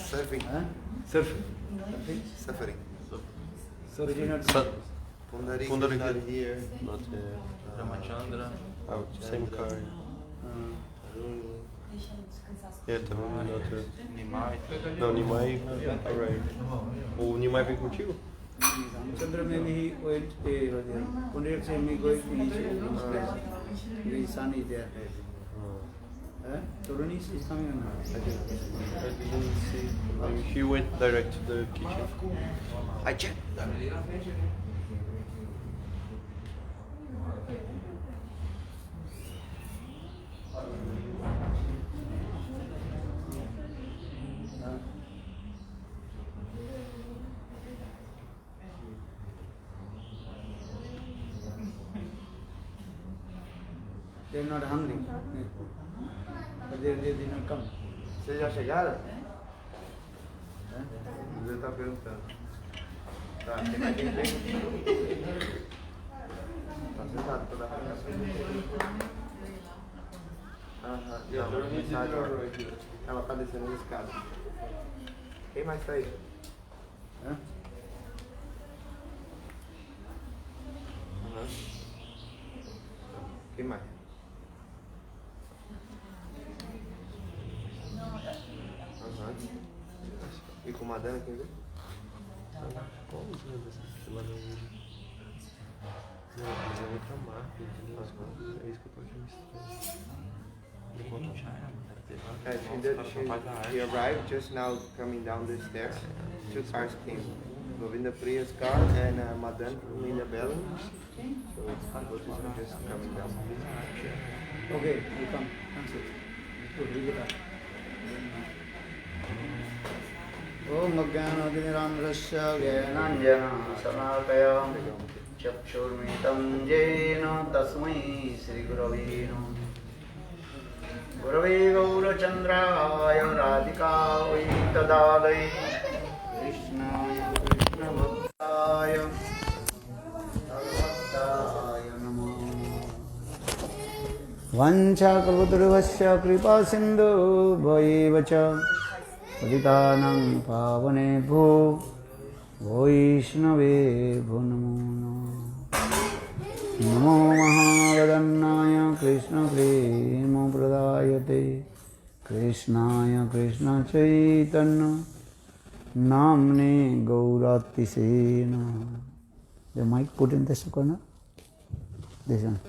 Surfing. Huh? Surfing. Suffering. So did you not Pundari not here. Not Ramachandra. same car. Yeah, também not here. Nimai. Não, Nimai, alright. O Nimai vem contigo? Ramachandra maybe he went Pundarik said me going to his place. His son is there. Toruni is coming or not? I didn't see. Maybe he went direct to the kitchen. I checked. They are not hungry. But they did not come. Vocês já chegaram? Você está perguntando. Tá, tem mais gente aí? Tá sentado toda hora. Ela tá descendo na escada. Quem mais tá aí? Quem mais? E com Madana, quem vê? Vamos ver essa semana hoje. Não, mas é outra marca, entendeu? É isso que eu tô achando estranho. He arrived just now coming down the stairs. Two cars came. Govinda Priya's car and Madan from Ilha Bela. So both of them just coming down. Okay, you come. Come sit. Good, we get up. Om Ajnanatimirandhasya Jnananjana Samarkaya Chakshurmitam Jena Tasmai Sri Gurave Namah Gurave Gaurachandraya Radhikavai Tadalai Krishnaya Krishna Bhaktaya Bhaktaya Namah Vancha Kalpataruvasya Kripa Sindhu Bhaivacha Paditanang Pavanebho Vaishnave Namo नमो महावदन्नाय कृष्णप्रेमप्रदायते कृष्णाय कृष्णचैतन्य नाम्ने गौरातिसे नमः. The mic put in this corner. This one.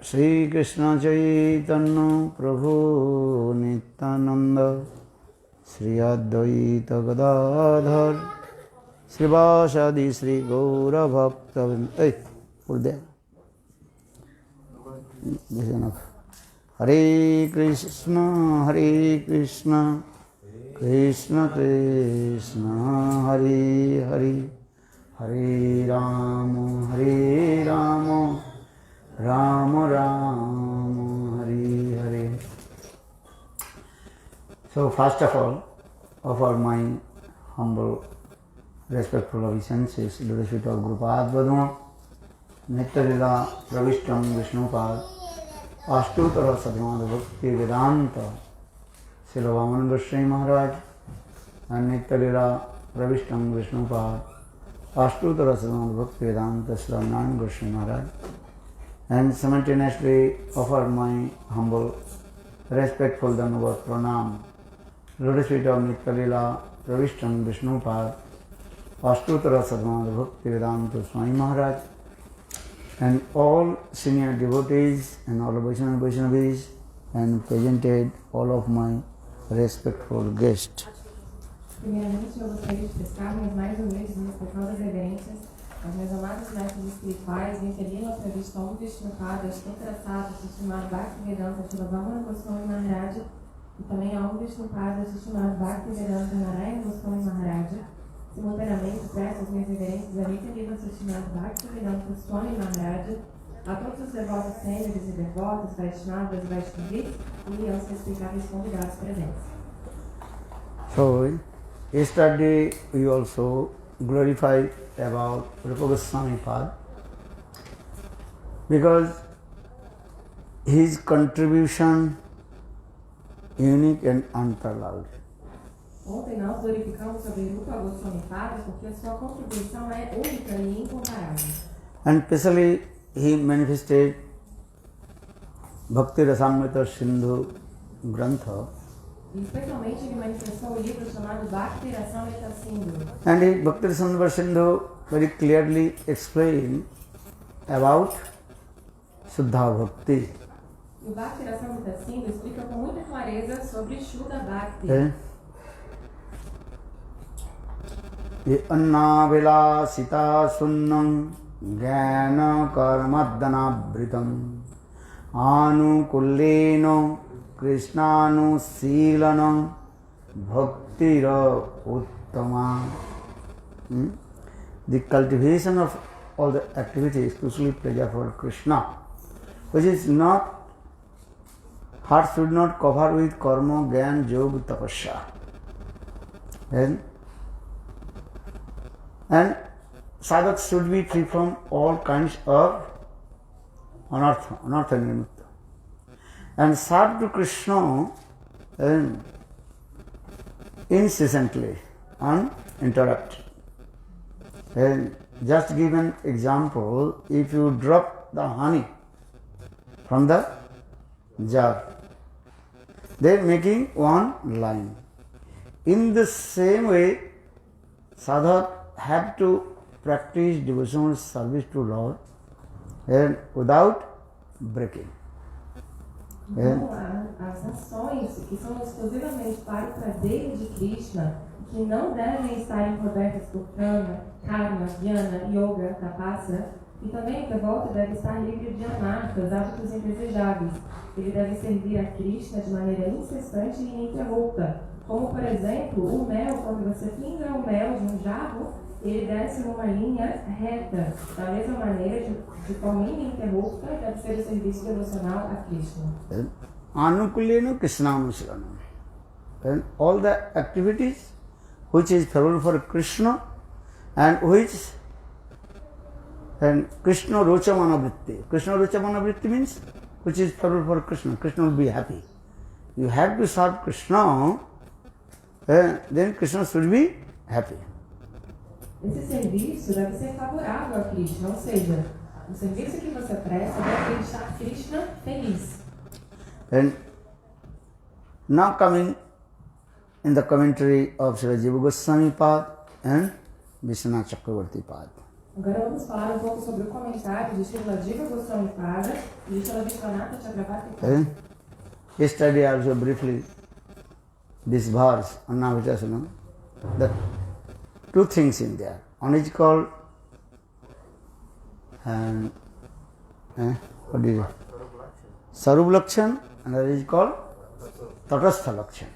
Shri Krishna Chaitanya Prabhu Nityananda Shri Advaita Gadadhar Srivasadi Shri Gaura Bhakta. Hey, put there. This is enough. Hare Krishna, Krishna Krishna, Hare Hare, Hare Rama, Rama Rama, Hare Hare. So first of all, offer my humble, respectful obeisances to the feet of Gurupad Vaduma, Nityalila Pravishtam Vishnupad, Ashtutara Sadhmada Bhakti Vedanta, Srila Vaman Goswami Maharaj, and Nityalila Pravishtam Vishnupad, Ashtutara Sadhmada Bhakti Vedanta, Srila Narayan Goswami Maharaj, and simultaneously offer my humble, respectful Dandavat Pranam, Lotus feet of Nityalila Pravishtam Vishnupad, Ashtutara Sadhmada Bhakti Vedanta Swami Maharaj, and all senior devotees and all Vaishnavis, and presented all of my respectful guests. Primeiramente, eu gostaria de prestar minhas mais humildes e respeitosas reverências aos meus amados mestres espirituais, Nityalila Pravishtam Vishnupad, Ashtutara Sadhmada Bhakti Vedanta Shilavamana Goswami Maharaj, e também ao Vishnupad, Ashtutara Bhakti Vedanta Narayan Goswami Maharaj. Simultaneamente, presto as minhas reverências a Nityalila Bhakti Vedanta Swami Maharaj, a todos os devotos sêniores e devotas, Vaishnavas e Vaishnavis, e aos respeitáveis convidados presentes. So, yesterday we also glorified about Rupa Goswami Pad because his contribution unique and unparalleled. Ontem nós glorificamos sobre Rupa Goswami Pada porque a sua contribuição é única e incomparável. And especially he manifested Bhakti Rasamrita Sindhu Grantha. E especialmente ele manifestou o livro chamado Bhakti Rasamrita Sindhu. And in Bhakti Rasamrita Sindhu very clearly explained about Shuddha Bhakti. E o Bhakti Rasamrita Sindhu explica com muita clareza sobre Shuddha Bhakti. Annavilasita sunnam jnana karmadhanavritam anukulleno krishnanu bhaktira uttama. The cultivation of all the activities, especially pleasure for Krishna, which is not, heart should not cover with karma, gyan, yoga, tapasya. And sadhak should be free from all kinds of anartha nirmukta. And serve to Krishna incessantly, uninterrupted. And just give an example, if you drop the honey from the jar, they are making one line. In the same way, sadhak have to practice devotional service to Lord and without breaking. Então, as ações que são exclusivamente para o prazer de Krishna, que não devem estar encobertas por karma, jnana, yoga, tapasya, e também o devoto deve estar livre de anartas, hábitos indesejáveis. Ele deve servir a Krishna de maneira incessante e ininterrupta. Como, por exemplo, o mel, quando você pinga o mel de um jarro, ele desce numa linha reta. Da mesma maneira, de forma ininterrupta, deve ser o serviço devocional a Krishna. Anukullena Krishnamasiranam. And all the activities which is favorable for Krishna and which and Krishna Rochamana Vritti. Krishna Rochamana Vritti means which is favorable for Krishna. Krishna will be happy. You have to serve Krishna, then Krishna should be happy. esse serviço deve ser favorável a Krishna, ou seja, o serviço que você presta deve deixar Krishna feliz. And now coming in the commentary of Sri Jiva Goswami Pad and Vishwanath Chakravarti Pad. Agora vamos falar um pouco sobre o comentário de Srila Jiva Goswami Pada e de Srila Vishwanatha Chakravarti Pada. And yesterday also briefly this verse, Annavitasanam, the two things in there. One is called what is it? Sarup Lakshan, another is called Tatastha Lakshan.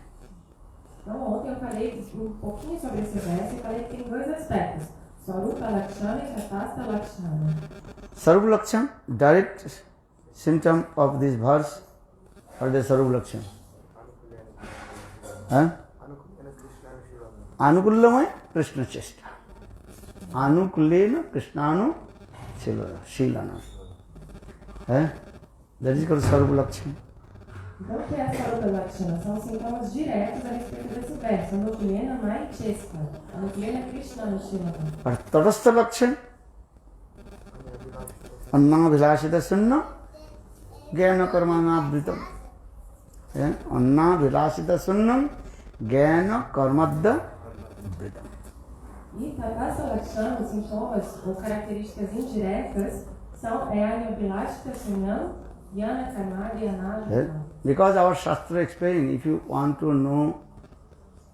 Então, ontem eu falei um pouquinho sobre esse verso e falei que tem dois aspectos: Sarupa Lakshana e Tatastha Lakshana. Sarup Lakshan, direct symptom of this verse, or the Sarup Lakshan? Anukullamay Krishna Chesta. Anukulena Krishnanu Shilana. That is called Sarup Lakshan. Então, o que é a Sarupa Lakshana? São sintomas diretos a respeito desse verso. Anukulena Mai Chesta. Anukulena Krishna Shilana. But Tatastha Lakshan, Anna Vilashita Sunna, Gyana Karmana Britam. Anna Vilashita Sunnam, Gyana Karmadda Britam. E Tatastha Lakshana, os sintomas ou características indiretas são Anyabilashita Sunnam, Yana Karma, Yana. Because our Shastra explain, if you want to know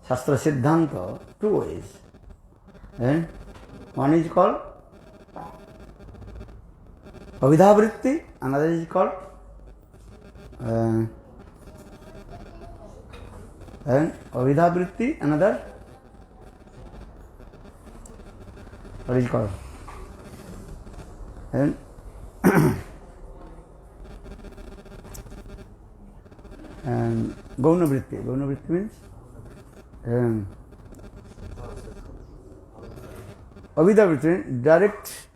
Shastra Siddhanta, two ways. One is called Avidhavritti, another is called Avidhavritti, another what is it called? And Gaunavritti. Gaunavritti means Avidhavritti, direct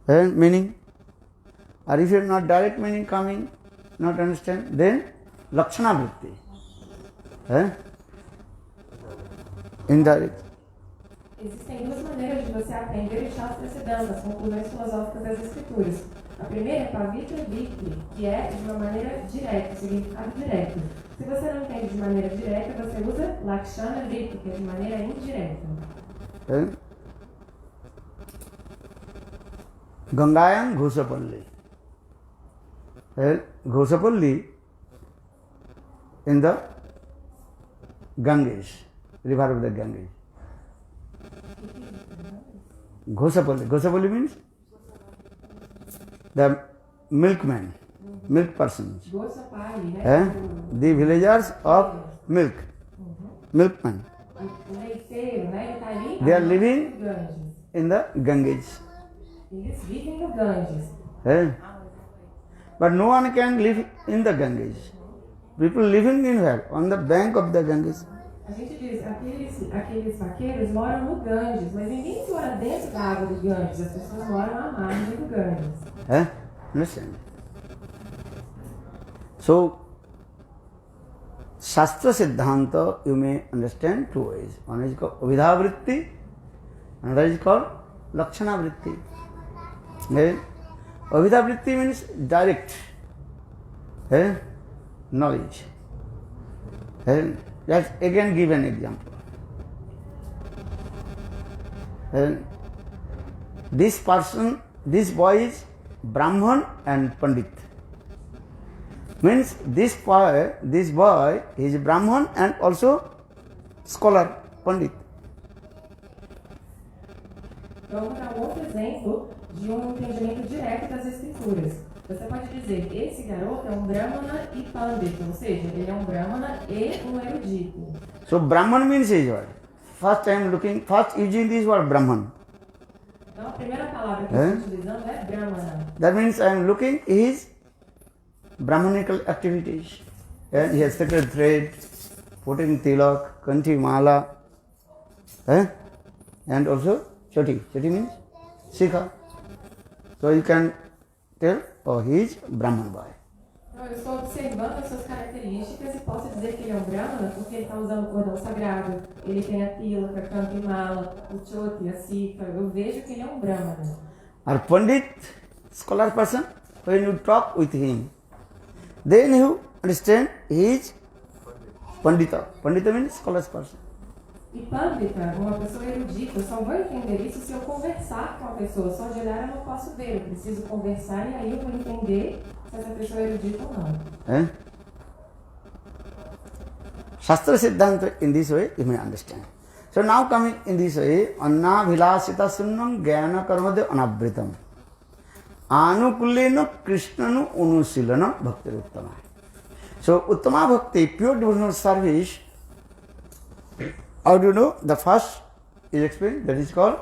meaning. Or if you have not direct meaning coming, not understand, then Lakshana Vritti. Indirect. Existem duas maneiras de você aprender os Shastra Siddhanta, as conclusões filosóficas das Escrituras. A primeira é Pavitra Vritti, que é de uma maneira direta, significado direto. Se você não entende de maneira direta, você usa Lakshana Vritti, que é de maneira indireta. Gangayam Ghosapalli. Ghosapalli in the Ganges, river of the Ganges. Ghosapalli. Ghosapalli means the milkman, milk persons. Gosapali, The villagers of milk, milkmen. O leiteiro, né? Ele está ali. They are living no Ganges. in the Ganges. Eles vivem no Ganges. But no one can live in the Ganges. People living in where? On the bank of the Ganges. A gente diz, aqueles vaqueiros moram no Ganges, mas ninguém mora dentro da água do Ganges, as pessoas moram à margem do Ganges. Understand? So, Shastra Siddhanta you may understand two ways. One is called Avidhavritti, another is called Lakshana Vritti. Avidhavritti means direct knowledge. Let's again give an example. This person, this boy is Brahman and Pandit. Means this boy is Brahman and also scholar, Pandit. Então, vou dar um outro exemplo de um entendimento direto das Escrituras. Você pode dizer, esse garoto é um Brahmana e Pandit, ou seja, ele é um Brahmana e um erudito. So Brahman means is what? First I am looking, first using this word Brahman. Então, a primeira palavra que eu estou utilizando é Brahmana. That means I am looking his Brahmanical activities. And he has sacred thread, putting tilak, kanthi mala, and also choti. Choti means Sikha. So you can tell, oh, he is Brahman boy. Então, Então, eu estou observando as suas características e posso dizer que ele é um Brahmana porque ele está usando o cordão sagrado, ele tem a tilaka, a Kampimala, o choti, a sika. Eu vejo que ele é um Brahmana. Or Pandit, scholar person, when you talk with him, then you understand he is Pandita. Pandita means scholar person. E Pandita, uma pessoa erudita, eu só vou entender isso se eu conversar com a pessoa. Só de olhar eu não posso ver, eu preciso conversar e aí eu vou entender se essa pessoa é erudita ou não. Eh? Shastra Siddhanta in this way you may understand. So now coming in this way, Anna Vilasita Sunnam Gyana Karmade Anavritam. Anukulena Krishnanu Unusilana Bhakti Uttama. So Uttama Bhakti, pure devotional service, how do you know? The first is explained, that is called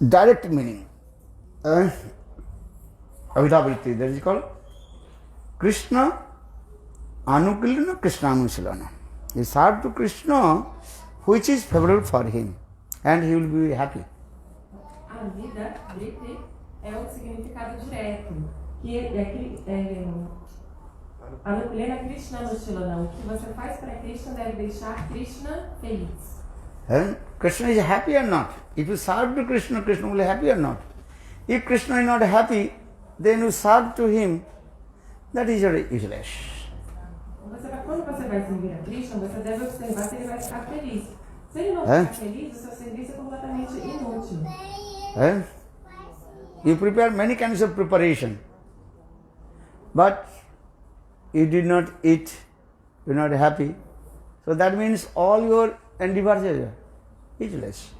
direct meaning. Avidavritti, that is called Krishna Anukulana Krishna Anusilana. He served to Krishna which is favorable for him and he will be happy. A vida, Vritti, é o significado direto, que é Anukulena Krishna Anusilana. O que você faz para Krishna deve deixar Krishna feliz. And Krishna is happy or not? If you serve to Krishna, Krishna will be happy or not? If Krishna is not happy, then you serve to him, that is useless. Quando você vai servir a Krishna, você deve observar se ele vai ficar feliz. Se ele não ficar feliz, o seu serviço é completamente inútil. You prepare many kinds of preparation, but you did not eat, you are not happy. So that means all your endeavors are useless.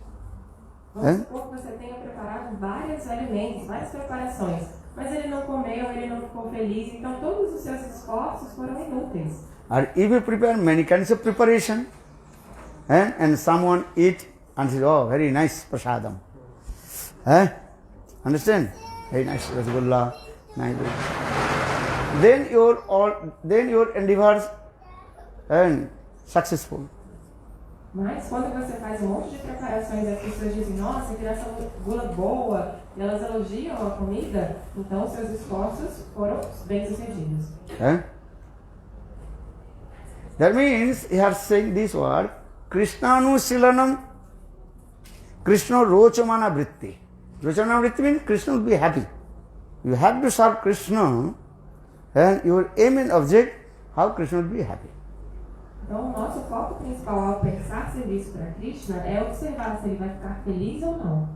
Vamos supor que você tenha preparado vários alimentos, várias preparações, mas ele não comeu, ele não ficou feliz, então todos os seus esforços foram inúteis. Or if you prepare many kinds of preparation, and someone eat and says, oh, very nice prasadam. Understand? Very nice rasgulla, nice. Then your endeavors and successful. Mas quando você faz um monte de preparações e as pessoas dizem, nossa, que essa gula boa, e elas elogiam a comida, então seus esforços foram bem-sucedidos. That means he has saying this word, Krishnanusilanam, Krishna Rochamana Vritti. Rochamana Vritti means Krishna will be happy. You have to serve Krishna and your aim and object, how Krishna will be happy. Então, o nosso foco principal ao pensar serviço para Krishna é observar se ele vai ficar feliz ou não.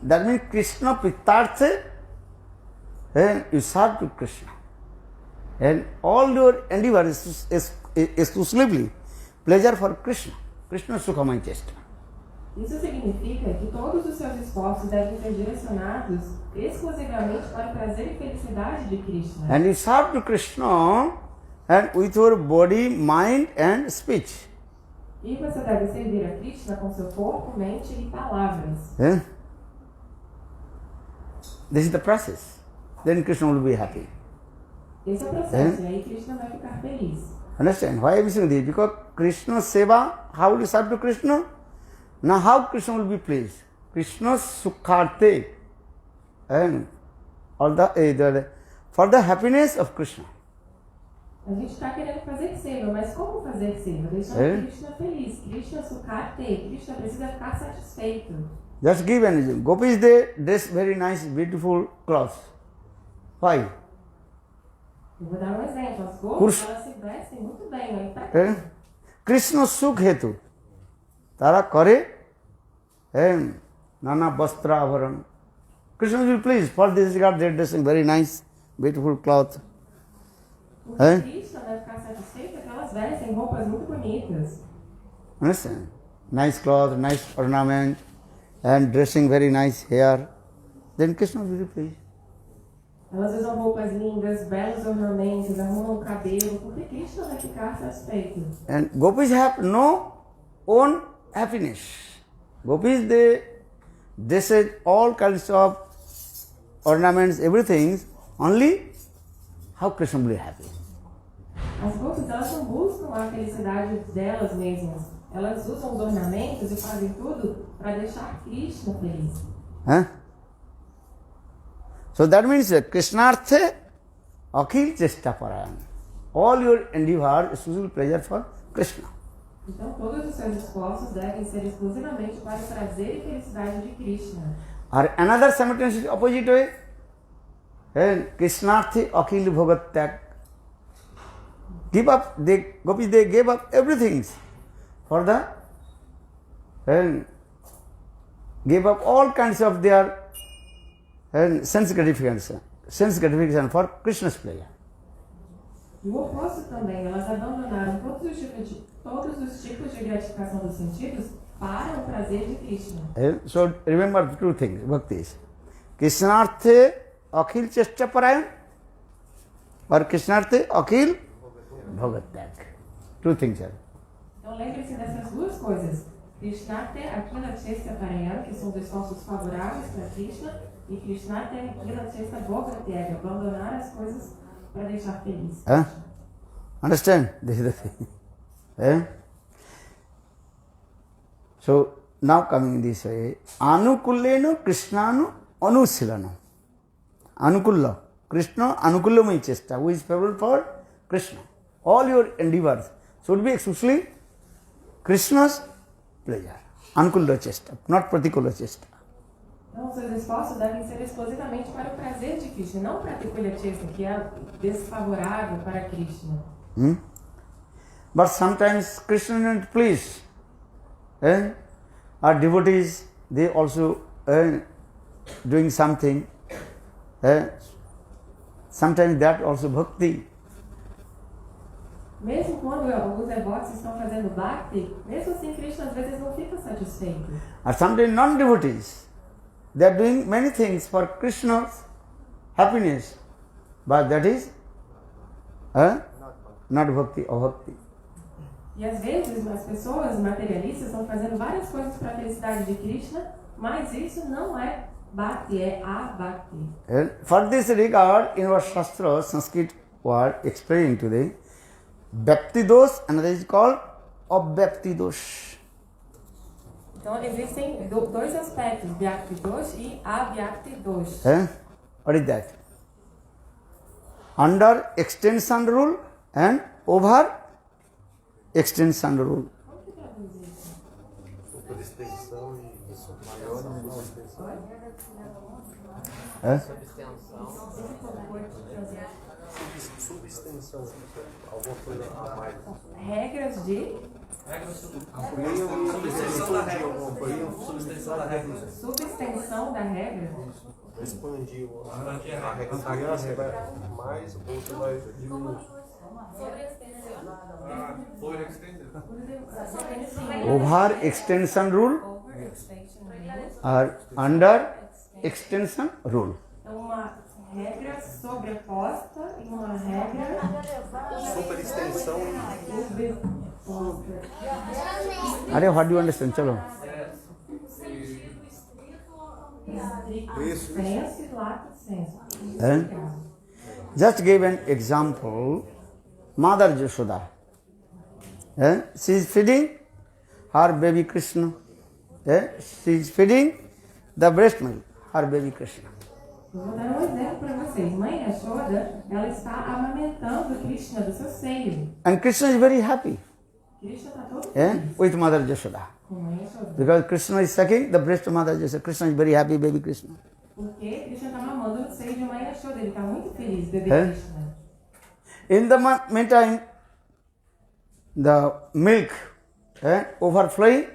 That means Krishna Pritartha, and you serve to Krishna. And all your endeavor is exclusively pleasure for Krishna. Krishna Sukhamaya Chesta. Isso significa que todos os seus esforços devem ser direcionados exclusivamente para o prazer e felicidade de Krishna. And you serve to Krishna and with your body, mind and speech. E você deve servir a Krishna com seu corpo, mente e palavras. This is the process. Then Krishna will be happy. Esse é o processo, e aí Krishna vai ficar feliz. Understand? Why I am saying this? Because Krishna Seva, how will you serve to Krishna? Now how Krishna will be pleased? Krishna Sukharte. And all for the happiness of Krishna. A gente está querendo fazer seva, mas como fazer seva? Deixando Krishna feliz. Krishna Sukharte. Krishna precisa ficar satisfeito. Just give an example. Gopis, they dress very nice, beautiful clothes. Why? Eu vou dar um exemplo. As gopis, elas se vestem muito bem. Aí pra quê? Krishna Sukh Hetu. Tara kare nana vastra avaran. Krishna will be pleased. For this regard, they are dressing very nice, beautiful cloth. Krishna vai ficar satisfeito porque elas vestem roupas muito bonitas. Understand? Nice cloth, nice ornament, and dressing very nice hair. Then Krishna will be pleased. Elas usam roupas lindas, belos ornamentos, arrumam o cabelo, porque Krishna vai ficar satisfeito. And gopis have no own happiness. Gopis, they dress all kinds of ornaments, everything, only how Krishna will be happy. As gopis, elas não buscam a felicidade delas mesmas. Elas usam os ornamentos e fazem tudo para deixar Krishna feliz. So that means Krishnarthe Akhil Chesta Parayan. All your endeavor, exclusive pleasure for Krishna. Então, todos os seus esforços devem ser exclusivamente para o prazer e felicidade de Krishna. Or another simultaneous opposite way, Krishnarthe Akhil Bhogat Tag. Give up, gopis, they gave up everything for the, gave up all kinds of their sense gratification for Krishna's pleasure. E o oposto também, elas abandonaram todos os tipos de gratificação dos sentidos para o prazer de Krishna. So remember two things, bhaktis. Krishnarthe Akhil Chesta Parayan or Krishnarthe Akhil Bhagat Tag. Two things are. Então lembre-se dessas duas coisas. Krishnarthe Akhila Chesta Parayan, que são os esforços favoráveis para Krishna, e Krishnarthe Akhila Chesta Bhogat Tag, abandonar as coisas para deixar feliz. Understand? This is the thing. So now coming this way, Anukullenu Krishnanu Anusilanu. Anukulla. Krishna Anukullamai Chesta, who is favorable for Krishna. All your endeavors should be exclusively Krishna's pleasure. Anukulla Chesta, not Pratikula Chesta. Então, seus esforços devem ser exclusivamente para o prazer de Krishna, não para a Pratikula Chesta, que é desfavorável para Krishna. But sometimes Krishna not pleased. Our devotees, they also doing something. Sometimes that also bhakti. Mesmo quando alguns devotos estão fazendo bhakti, mesmo assim Krishna às vezes não fica satisfeito. Or sometimes non-devotees, they are doing many things for Krishna's happiness, but that is not bhakti or bhakti. E às vezes as pessoas materialistas estão fazendo várias coisas para a felicidade de Krishna, mas isso não é bhakti, é a-bhakti. For this regard, in our Shastra, Sanskrit word explaining today, Bhakti dosh, another is called Abhyakti dosh. Então existem dois aspectos, Bhakti dosh e Abhyakti dosh. What is that? Under extension rule and over extension rule. Como que traduz isso? Por extensão e isso maior ou por extensão? Subextensão, alguma coisa a mais. Regras de Subextensão da regra. Subextensão da regra. subextensão da regra. Expandir a regra criança vai mais ou você vai diminuir. Over extension rule or under extension rule. Então, uma regra sobreposta e uma regra Superextensão sobreposta. What do you understand? Chalo. Senso e lato senso. Just give an example. Mother Yashoda. She is feeding her baby Krishna. She is feeding the breast milk, her baby Krishna. Eu vou dar um exemplo para vocês. Mãe Yashoda, ela está amamentando Krishna do seu seio. And Krishna is very happy Krishna está todo feliz with Mother Yashoda. com Mãe Yashoda. Because Krishna is sucking the breast of Mother Yashoda. Krishna is very happy, baby Krishna. Porque Krishna está mamando no seio de Mãe Yashoda. Ele está muito feliz, bebê Krishna. In the meantime, the milk overflowing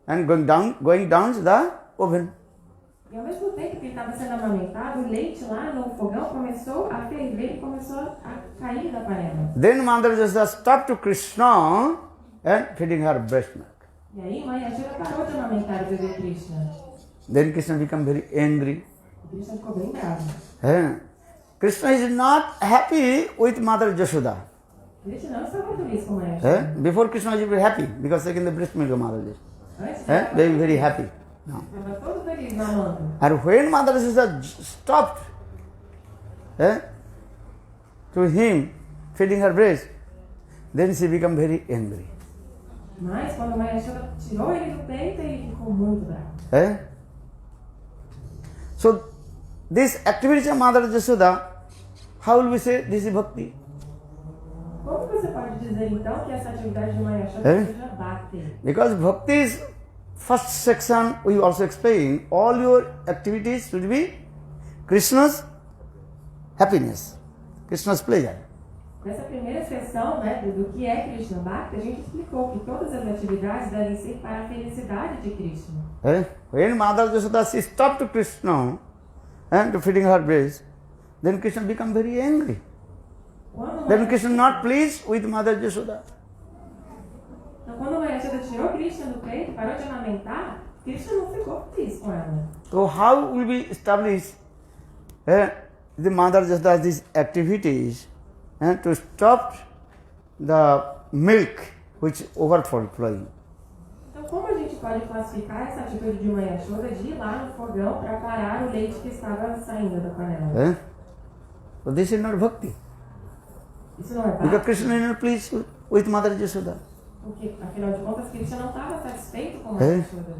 and going down to the oven. E ao mesmo tempo que ele estava sendo amamentado, o leite lá no fogão começou a ferver e começou a cair da panela. Then Mother Yashoda stopped to Krishna and feeding her breast milk. E aí Mãe Yashoda parou de amamentar o bebê Krishna. Then Krishna became very angry. E Krishna ficou bem bravo. Krishna is not happy with Mother Yashoda. Krishna não estava feliz com Mãe Yashoda. Before Krishna was very happy because taking the breast milk of Mother Yashoda. Antes They were very happy. No. estava todo feliz mamando. And when Mother Yashoda stopped to him feeding her breast, then she became very angry. Mas quando Mãe Yashoda tirou ele do peito, ele ficou muito bravo. So this activity of Mother Yashoda, how will we say this is bhakti? Como que você pode dizer então que essa atividade de Mãe Yashoda É? seja bhakti? Because bhakti is first section we also explain all your activities should be Krishna's happiness, Krishna's pleasure. Nessa primeira sessão, né, do que é Krishna Bhakti, a gente explicou que todas as atividades devem ser para a felicidade de Krishna. When Mother Yashoda she stopped Krishna and feeding her breast, then Krishna become very angry. Quando Then Mãe Krishna not pleased with Mother Yashoda. Então, quando a Mãe Yashoda tirou Krishna do peito e parou de amamentar, Krishna não ficou feliz com ela. So how will we establish the Mother Yashoda's these activities to stop the milk which overflowing? Então, como a gente pode classificar essa atitude de Mãe Yashoda de ir lá no fogão para parar o leite que estava saindo da panela? So this is not bhakti. Isso não é Because bhakti, Krishna is not pleased with Mother Yashoda. porque, afinal de contas, Krishna não estava satisfeito com Mãe Yashoda.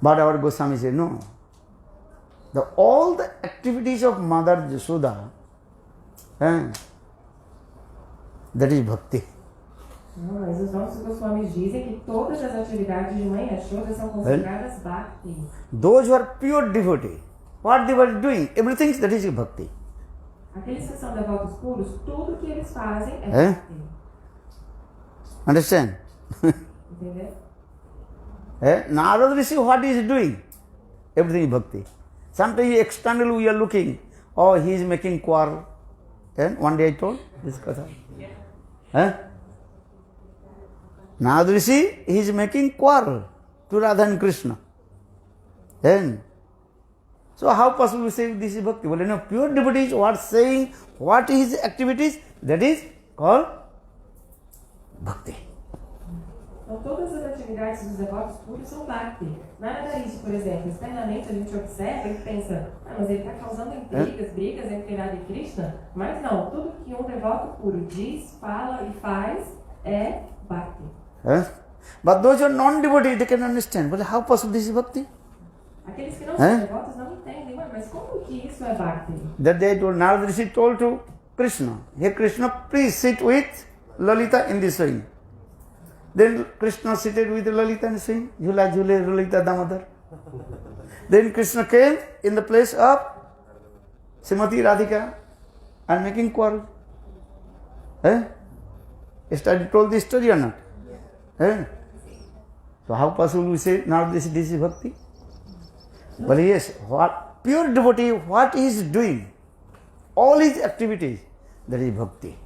But our Goswami said no. All the activities of Mother Yashoda, that is bhakti. Não, mas os nossos Goswamis dizem que todas as atividades de Mãe Yashoda são consideradas bhakti. Those who are pure devotee, what they were doing, everything that is bhakti. Aqueles que são devotos puros, tudo que eles fazem é bhakti. Understand? Entendeu? Narada Rishi, what he is doing? Everything is bhakti. Sometimes externally we are looking, oh, he is making quarrel. One day I told this katha. Narada Rishi, he is making quarrel to Radha and Krishna. So how possible we say this is bhakti? Well, pure devotees what saying, what is activities, that is called bhakti. Então, todas as atividades dos devotos puros são bhakti. Narada Rishi, por exemplo, externamente a gente observa e pensa, mas ele está causando intrigas, brigas entre Radha e Krishna. Mas não, tudo que um devoto puro diz, fala e faz é bhakti. But those who are non-devotees, they can understand. But how possible this is bhakti? Aqueles que não são devotos não entendem, mas como que isso é bhakti? That day told, Narada Rishi told to Krishna, hey Krishna, please sit with Lalita in this swing. Then Krishna seated with Lalita and saying, Jhula Jhule Lalita Damodar. Then Krishna came in the place of Srimati Radhika and making quarrel. Study told this story or not? So how possible we say now this is bhakti? But yes, what pure devotee, what he is doing, all his activities, that is bhakti.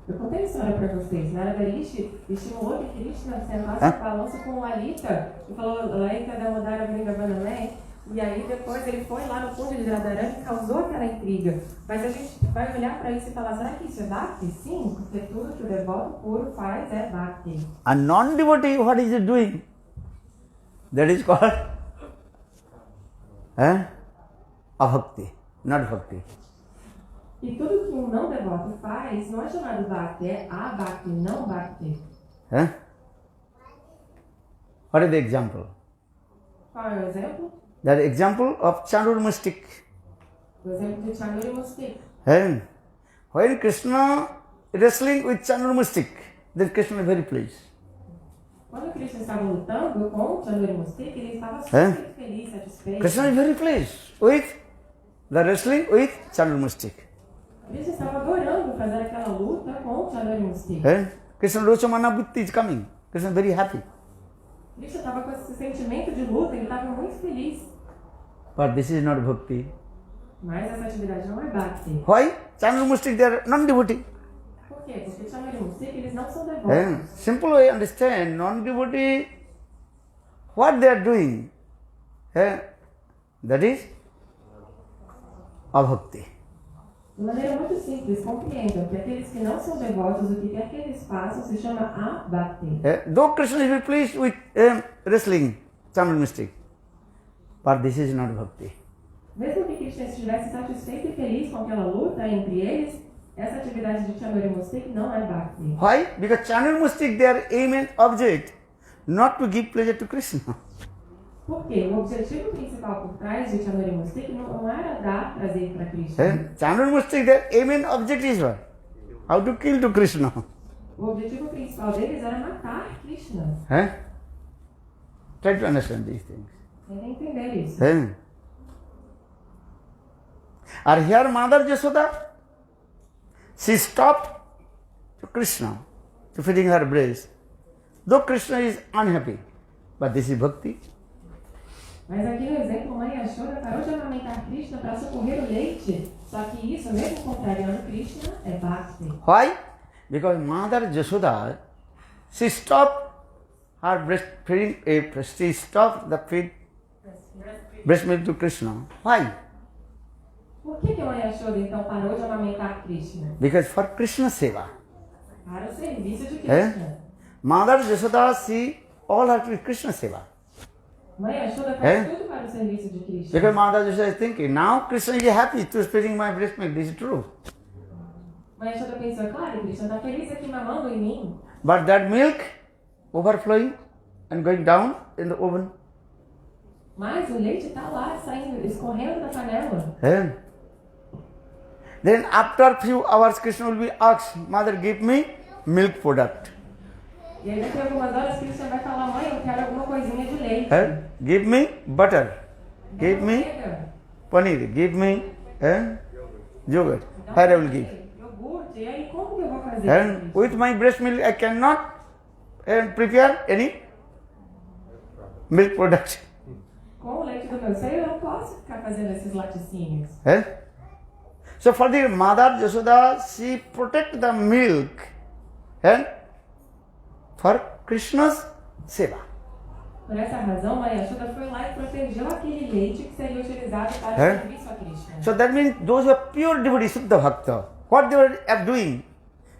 Eu contei a história para vocês. Narada Rishi estimulou que Krishna sentasse no balanço com Lalita e falou, Lalita Damodara Vrindavanamé. E aí depois ele foi lá no fundo de Radharani e causou aquela intriga. Mas a gente vai olhar para isso e falar, será que isso é bhakti? Sim, porque tudo que o devoto puro faz é bhakti. A non-devotee, what is he doing? That is called abhakti, not bhakti. E tudo que um não devoto faz não é chamado bhakti, é abhakti, não bhakti. What is the example? Qual é o exemplo? That example of Chandurmastik. O exemplo de Chandurmastik. When Krishna wrestling with Chandurmastik, then Krishna is very pleased. Quando Krishna estava lutando com Chandurmastik, ele estava super feliz, satisfeito. Krishna is very pleased with the wrestling with Chandurmastik. Krishna estava adorando fazer aquela luta com Chandurmastik. Krishna Rochamana Bhutti is coming. Krishna is very happy. Krishna estava com esse sentimento de luta, ele estava muito feliz. But this is not bhakti. Mas essa atividade não é bhakti. Why? Chandurmastik, they are non-devotee. Por quê? Porque Chandurmastik, eles não são devotos. Simple way understand, non-devotee, what they are doing, that is abhakti. De maneira muito simples, compreendam que aqueles que não são devotos, o que quer que eles façam, se chama abhakti. Though Krishna is very pleased with wrestling Chandurmastik, but this is not bhakti. Mesmo que Krishna estivesse satisfeito e feliz com aquela luta entre eles, essa atividade de Chandurmastik não é bhakti. Why? Because Chandurmastik, their aim and object not to give pleasure to Krishna. Porque o objetivo principal por trás de Chanuri Mustik não era dar prazer para Krishna. Chanur Mustik, their aim and objective is what? How to kill to Krishna. O objetivo principal deles era matar Krishna. Try to understand these things. Tem que entender isso. And here Mother Yashoda, she stopped to Krishna, to feeding her breast. Though Krishna is unhappy, but this is bhakti. Mas aqui no exemplo, Mãe Yashoda parou de amamentar Krishna para socorrer o leite. Só que isso, mesmo contrariando Krishna, é bhakti. Why? Because Mother Yashoda, she stopped her breastfeeding, she stopped the feed breast milk to Krishna. Why? Por que a Mãe Yashoda então parou de amamentar Krishna? Because for Krishna seva. Para o serviço de Krishna. Mother Yashoda, she all her Krishna seva. Mãe Yashoda faz tudo para o serviço de Krishna. Because Mother Yashoda is thinking, now Krishna is happy to feeding my breast milk. This is true. Mãe Yashoda pensou, claro, Krishna está feliz aqui mamando em mim. But that milk overflowing and going down in the oven. Mas o leite está lá, saindo, escorrendo da panela. Then after few hours, Krishna will be asked, Mother, give me milk product. E aí daqui a algumas horas Krishna vai falar, mãe, eu quero alguma coisinha de leite. Give me butter. Give me paneer. Give me yogurt. Where I will give. Iogurte. E aí como que eu vou fazer? And with my breast milk, I cannot prepare any milk product. Com o leite do meu seio, eu não posso ficar fazendo esses laticínios. So for the Mother Yashoda, she protect the milk and for Krishna's seva. Por essa razão, Mãe Yashoda foi lá e protegeu aquele leite que seria utilizado para o serviço a Krishna. So that means those who are pure devotees, Suddha Bhakta, what they are doing,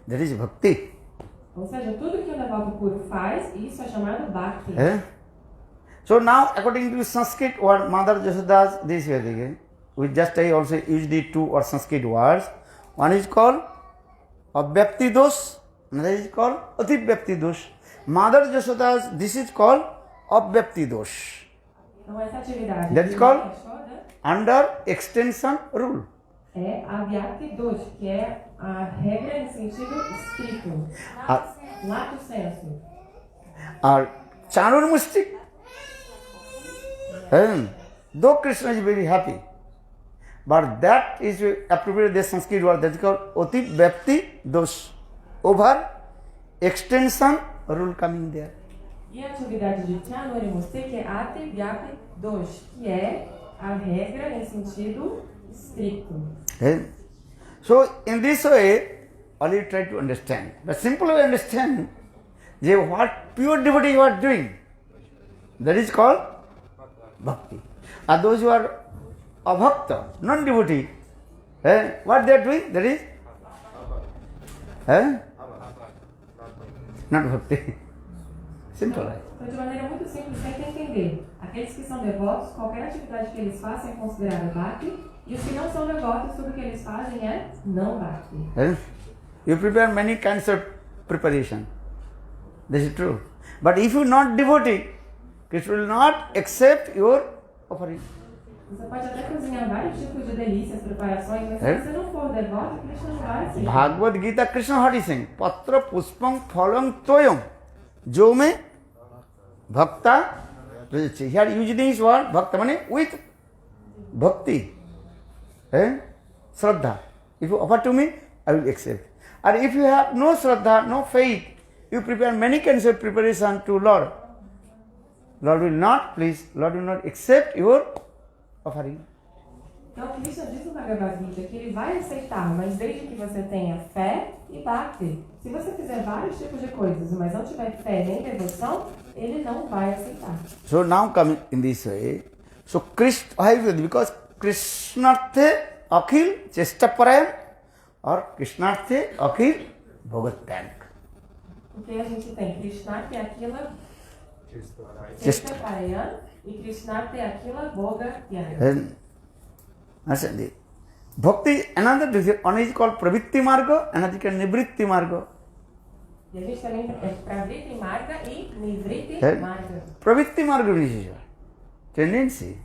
that is bhakti. Ou seja, tudo que o devoto puro faz, isso é chamado bhakti. So now, according to Sanskrit word, Mother Yashoda's this way again, we just I also use the two or Sanskrit words. One is called Abhyapti dosh, another is called Ativyapti dosh. Mother Yashoda's this is called Abhyapti dosh. Então essa atividade That is de called Mãe Yashoda under extension rule. é a Vyakti dosh, que é a regra em sentido estrito. Lato sensu. Or Chanur Mustik. Though Krishna is very happy, but that is appropriate the Sanskrit word that is called Oti Vyapti dosh. Over extension rule coming there. E a atividade de Chanuri Mustik é Ati Vyakti dosh, que é a regra em sentido estrito. So in this way, all you try to understand. But simply understand what pure devotee you are doing. That is called bhakti. And those who are abhakta, non-devotee, what they are doing? That is not bhakti. Simple. Então, de maneira muito simples, tem que entender. Aqueles que são devotos, qualquer atividade que eles façam é considerada bhakti, e os que não são devotos, tudo que eles fazem é não bhakti. You prepare many kinds of preparation. This is true. But if you are not devotee, Krishna will not accept your offering. Você pode até cozinhar vários tipos de delícias, preparações, mas se você não for devoto, Krishna não vai aceitar. Bhagavad Gita, Krishna Hari Singh, Patra Puspam Phalam Toyam, Jo me Bhakta. Here using this word, Bhakta, means with bhakti, Shraddha. If you offer to me, I will accept. And if you have no Shraddha, no faith, you prepare many kinds of preparation to Lord. Lord will not accept your offering. Então, Krishna diz no Bhagavad Gita que ele vai aceitar, mas desde que você tenha fé e bhakti. Se você fizer vários tipos de coisas, mas não tiver fé nem devoção, ele não vai aceitar. So now coming in this way, so Krishna, because Krishnarthe Akhil Chestaparayam or Krishnarthe Akhil Bhogatyank. Porque a gente tem Krishnarthe Akhila Chestaparayam e Krishnarthe Akhila Bhogatyank. Understand? Bhakti, another one is called Pravitti Marga, another is called Nivritti Marga. E a gente também tem Pravritti Marga e Nivritti Marga. Pravitti Marga is tendency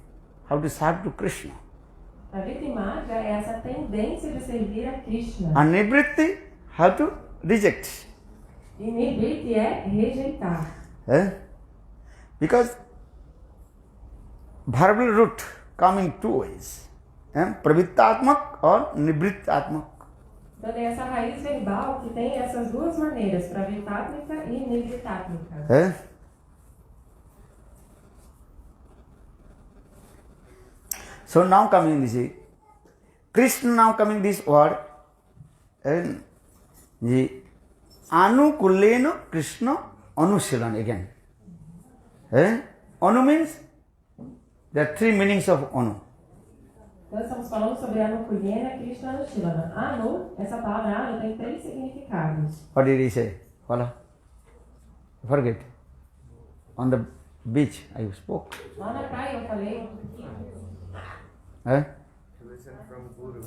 how to serve to Krishna. A Vitimarga é essa tendência de servir a Krishna. And Nivritti, how to reject. E Nivriti é rejeitar. Because verbal root come in two ways. Pravittatmak or Nivrittatmak. Então tem essa raiz verbal que tem essas duas maneiras, pravitátmica e nivritátmica. So now coming this, Krishna now coming this word, the Anukulena Krishna Anusilan again. Anu means there are three meanings of Anu. Então estamos falando sobre Anukulena Krishna Anushilana. Anu, essa palavra Anu tem três significados. What did he say? Follow. Forget. On the beach I spoke. Lá na praia eu falei To listen from Guru.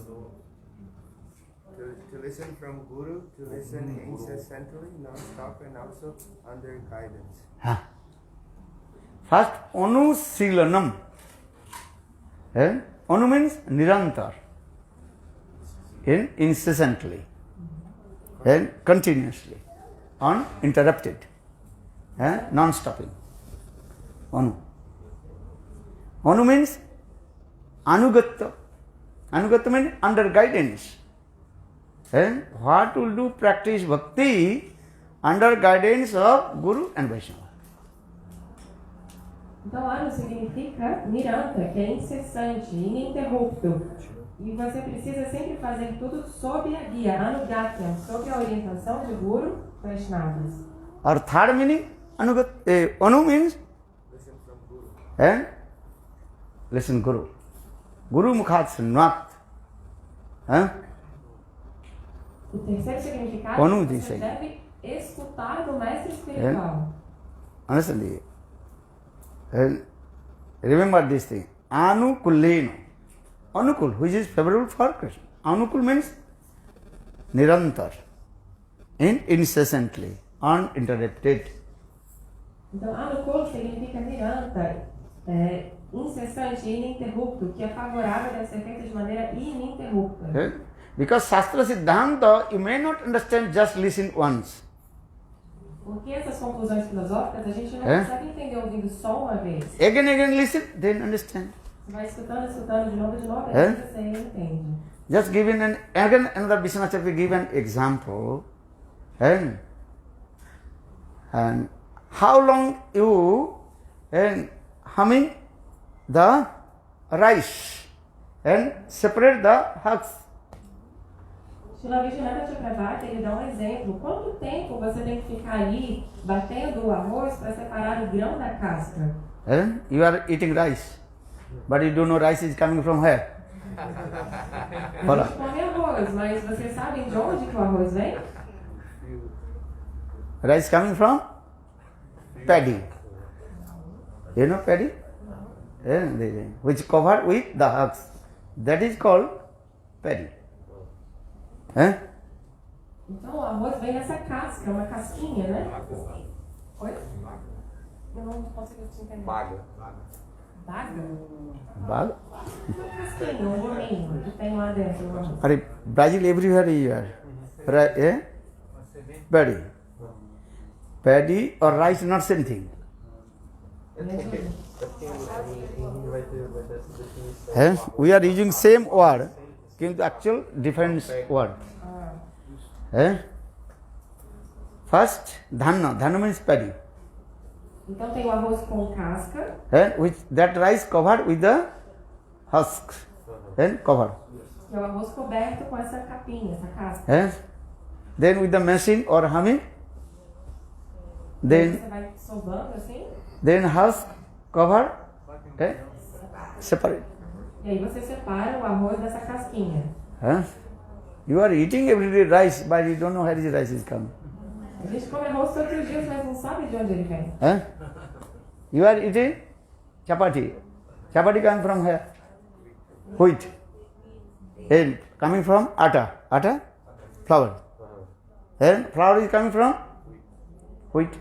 To listen from Guru, to listen incessantly, non-stop, and also under guidance. First, Anusilanam. Anu means nirantar. Incessantly. Continuously. Uninterrupted. Non-stopping. Anu. Anu means Anugatta. Anugatta means under guidance. What will do practice bhakti under guidance of Guru and Vaishnava. Então, Anu significa niranta, que é incessante, ininterrupto. E você precisa sempre fazer tudo sob a guia, Anugatya, sob a orientação de Guru Vaishnavas. Or third meaning, Anu means Listen from Guru. Listen Guru. Guru Mukhat Srinvat. O terceiro significado Anu é que diz você aí. deve escutar do mestre espiritual. Understand? Remember this thing. Anukulena. Anukul, which is favorable for Krishna. Anukul means nirantar. Incessantly. Uninterrupted. Então, Anukul significa niranta, incessante e ininterrupto, que é favorável, deve ser feito de maneira ininterrupta. Because Shastra Siddhanta, you may not understand, just listen once. Porque essas conclusões filosóficas a gente não consegue entender ouvindo só uma vez. Again, listen, then understand. Você vai escutando de novo, e aí você entende. Just giving again another Vishwanath will give an example. And how long you humming the rice and separate the husks. Srila Vishwanath Chakravarti, ele dá um exemplo. Quanto tempo você tem que ficar ali batendo o arroz para separar o grão da casca? You are eating rice, but you don't know rice is coming from where. A gente come arroz, mas vocês sabem de onde que o arroz vem? Rice coming from paddy. You know paddy? Which covered with the husks. That is called paddy. Então o arroz vem nessa casca, uma casquinha, né? Oi? Eu não consegui te entender. Baga. Baga? Baga? Uma casquinha, um gominho que tem lá dentro. do arroz. Are Brazil everywhere you are. Paddy. Paddy or rice not same thing. Vai ter essa definição. We are using same word, কিন্তু actual different word. First, dhanna. Dhanna means paddy. Então tem o arroz com casca. Which that rice covered with the husk. Covered. Que é o arroz coberto com essa capinha, essa casca. Then with the machine or humming, then Você vai sovando assim. husk covered, separate. E aí você separa o arroz dessa casquinha. You are eating every day rice, but you don't know where the rice is coming. A gente come arroz todos os dias, mas não sabe de onde ele vem. You are eating chapati. Chapati coming from where? Wheat. And coming from atta. Atta? Flour. And flour is coming from wheat.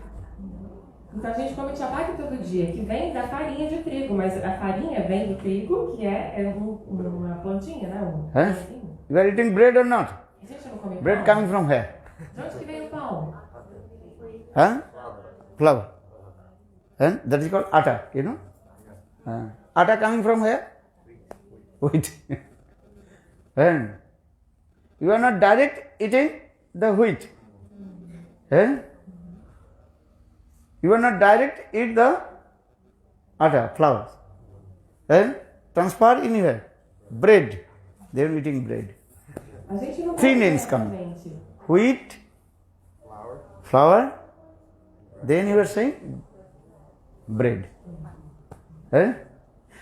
Então a gente come tiabaki todo dia, que vem da farinha de trigo, mas a farinha vem do trigo, que é uma plantinha, né? Huh? You are eating bread or not? A gente não come Bread pão. coming from where? De onde que vem o pão? Huh? Flour. And that is called atta, you know? Atta coming from where? Wheat. And you are not direct eating the wheat. You are not direct eat the atta, flour. Transfer in here. Bread. They are eating bread. A gente não Three come names come. diretamente. Wheat, flour, then you are saying bread.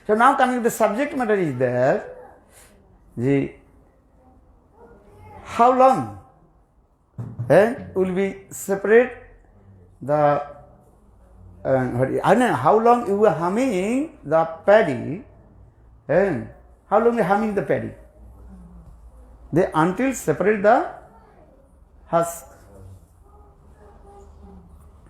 So now coming to the subject matter is there, how long will we separate the, how long you are humming the paddy, how long you are humming the paddy? They until separate the husk.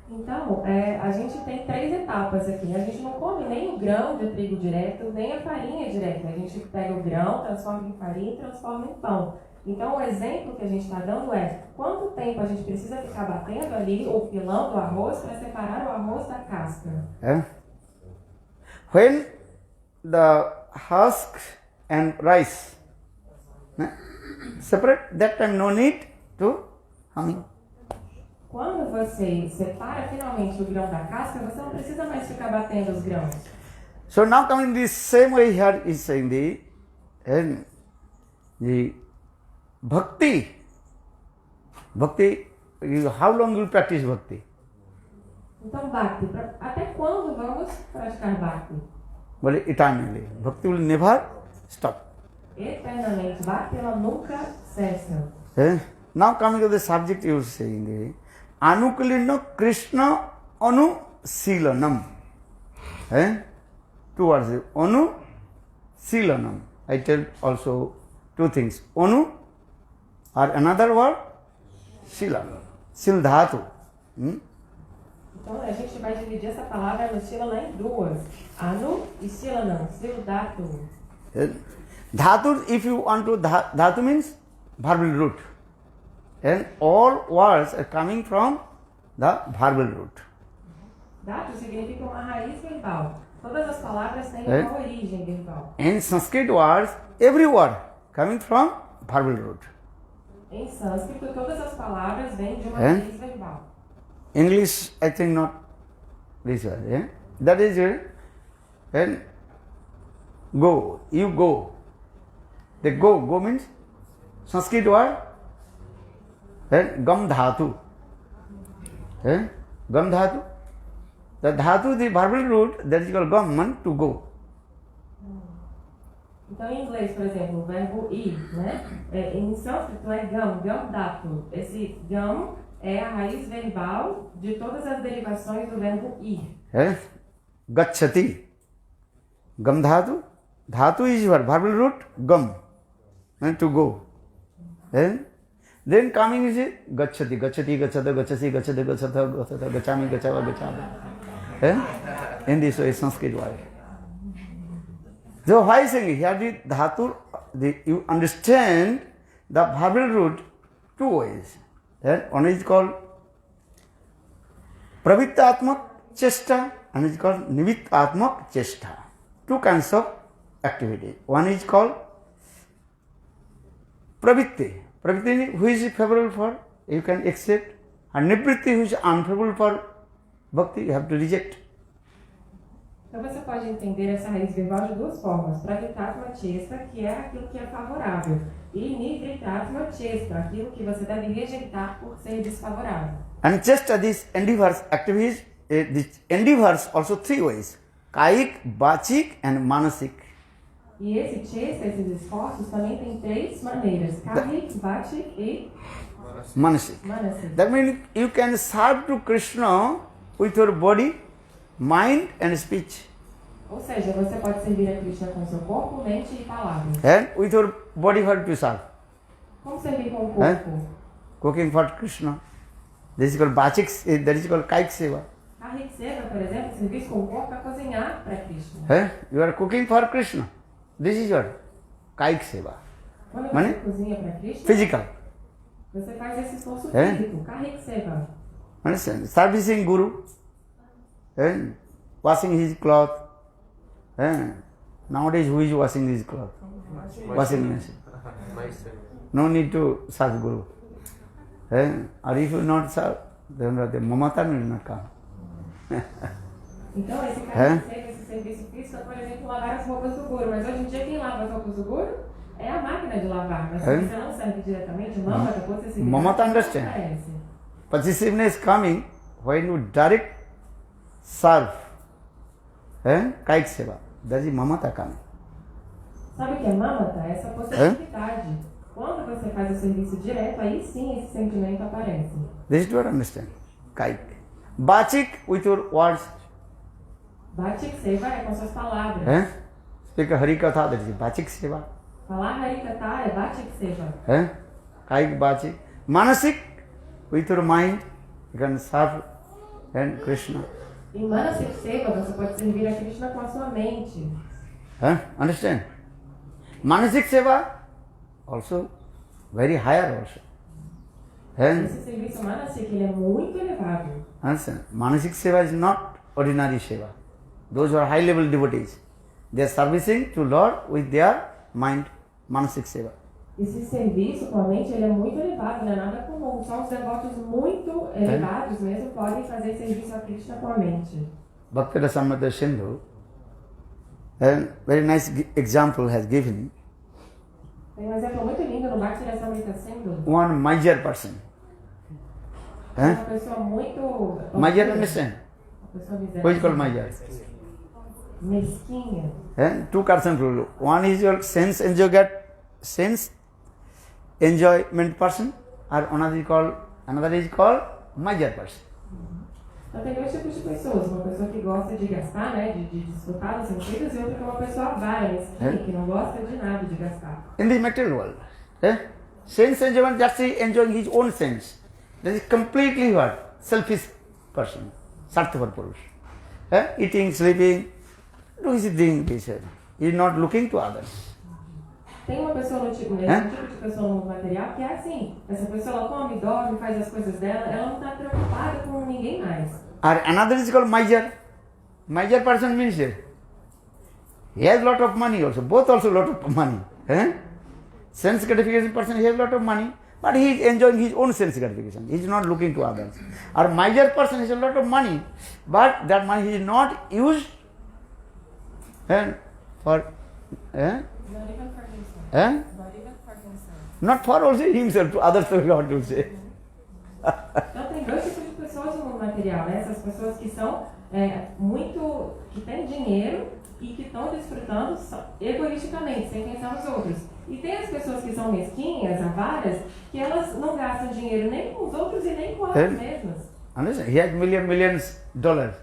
Então, a gente tem 3 etapas aqui. A gente não come nem o grão de trigo direto, nem a farinha direta. A gente pega o grão, transforma em farinha e transforma em pão. Então, o exemplo que a gente está dando é quanto tempo a gente precisa ficar batendo ali ou pilando o arroz para separar o arroz da casca. When the husk and rice separate, that time no need to humming. Quando você separa finalmente o grão da casca, você não precisa mais ficar batendo os grãos. So now coming this same way here is saying the bhakti. Bhakti, how long you practice bhakti? Então, bhakti, até quando vamos praticar bhakti? Well, eternally. Bhakti will never stop. Eternamente. Bhakti, ela nunca cessa. Now coming to the subject you are saying, Anukulino Krishna Anusilanam. 2 words. Anusilanam. I tell also 2 things. Anu or another word, Silanam. Sildhatu. Então, a gente vai dividir essa palavra no Silana em 2. Anu e Silanam. Sildhatu. Dhatu, if you want to, dhatu means verbal root. And all words are coming from the verbal root. Dhatu significa uma raiz verbal. Todas as palavras têm uma origem verbal. In Sanskrit words, every word coming from verbal root. Em sânscrito, todas as palavras vêm de uma raiz verbal. English, I think not this word. That is it. And go, you go. The go means Sanskrit word. Gam dhatu. Gam dhatu. The dhatu, the verbal root, that is called gam, means to go. Então, em inglês, por exemplo, o verbo ir, né? Em sânscrito é gam dhatu. Esse gam é a raiz verbal de todas as derivações do verbo ir. Gacchati. Gam dhatu. Dhatu is your verbal root, gam, means to go. Then coming is gacchati, gacchati, gacchata, gacchasi, gacchata, gacchata, gacchata, gacchami, gacchava, gacchava. In this way, Sanskrit word. So why saying here the dhatu, you understand the verbal root 2 ways. One is called pravittatmak chesta, and is called nivittatmak chesta. 2 kinds of activity. One is called pravitti. Pravitti, who is favorable for, you can accept, and nivritti, who is unfavorable for bhakti, you have to reject. Então você pode entender essa raiz verbal de 2 formas. Pravittatma chesta, que é aquilo que é favorável, e nivrittatma chesta, aquilo que você deve rejeitar por ser desfavorável. And chesta, these endeavors, activities, these endeavors also 3 ways: kaik, bachik and manasik. E esse chesta, esses esforços, também tem 3 maneiras: kahik, bachik e Manasik. manasik. That means you can serve to Krishna with your body, mind and speech. Ou seja, você pode servir a Krishna com seu corpo, mente e palavras. And with your body, what to serve? Como servir com o corpo? Cooking for Krishna. This is called bachik, that is called kaik seva. Karrik Seva, por exemplo, é serviço com o corpo para cozinhar para Krishna. You are cooking for Krishna. This is your Kaik Seva. Quando Mane? você cozinha para Krishna, Physical. você faz esse esforço É? físico, Karrik Seva. Understand? Servicing Guru. Washing his cloth. Nowadays who is washing his cloth? Washing machine. Mas No need to serve Guru. Or if you not serve, then the Mamata will not come. Então, esse Karrik Seva, esse serviço físico, é, por exemplo, lavar as roupas do Guru. Mas hoje em dia, quem lava as roupas do Guru é a máquina de lavar. Mas se É? você não serve diretamente, Mamata, quando você se Mamata understand. aparece. Possessiveness coming when you direct serve. Kaik Seva. That is Mamata coming. Sabe o que é Mamata? É essa possessividade. Quando você faz o serviço direto, aí sim esse sentimento aparece. This is what understand. Kaik. Bachik with your words. Bachik Seva é com suas palavras. Speak Hari Katha, that is Bachik Seva. Falar Harikata é Bachik Seva. Kaik Bachik. Manasik with your mind. You can serve Krishna. Em Manasik Seva você pode servir a Krishna com a sua mente. Understand? Manasik Seva also very higher also. Esse serviço Manasik ele é muito elevado. Understand? Manasik Seva is not ordinary Seva. Those who are high level devotees, they are servicing to Lord with their mind. Manasik Seva. Esse serviço com a mente ele é muito elevado, não é nada comum. Só os devotos muito elevados mesmo podem fazer serviço a Krishna com a mente. Bhakti Rasamrita Sindhu, a very nice example has given. Tem um exemplo muito lindo no Bhakti Rasamrita Sindhu. One miser person. Uma pessoa muito... Miser, understand? Uma pessoa Who is called miserável. miser? Mesquinha. Two persons rule. One is your sense enjoyment person, or another is called miser person. Então tem dois tipos de pessoas. Uma pessoa que gosta de gastar, né, de desfrutar dos sentidos, e outra que é uma pessoa avara, mesquinha, que não gosta de nada de gastar. In the material world, sense enjoyment, just enjoying his own sense. That is completely what? Selfish person. Sarthapar Purush. Eating, sleeping, do his thing, he said. He is not looking to others. Tem uma pessoa no tipo, né, um tipo de pessoa no material que é assim. Essa pessoa ela come, dorme, faz as coisas dela, ela não está preocupada com ninguém mais. Or another is called miser. Miser person means he has lot of money also. Both also lot of money. Sense gratification person, he has lot of money, but he is enjoying his own sense gratification. He is not looking to others. Or miser person has a lot of money, but that money he is not used for Not even for himself. Not even for himself. not for also himself, to others we want to say. Então tem dois tipos de pessoas no mundo material, né? Essas pessoas que são que têm dinheiro e que estão desfrutando egoisticamente, sem pensar nos outros. E tem as pessoas que são mesquinhas, avaras, que elas não gastam dinheiro nem com os outros e nem com elas mesmas. Understand? He has millions dollars,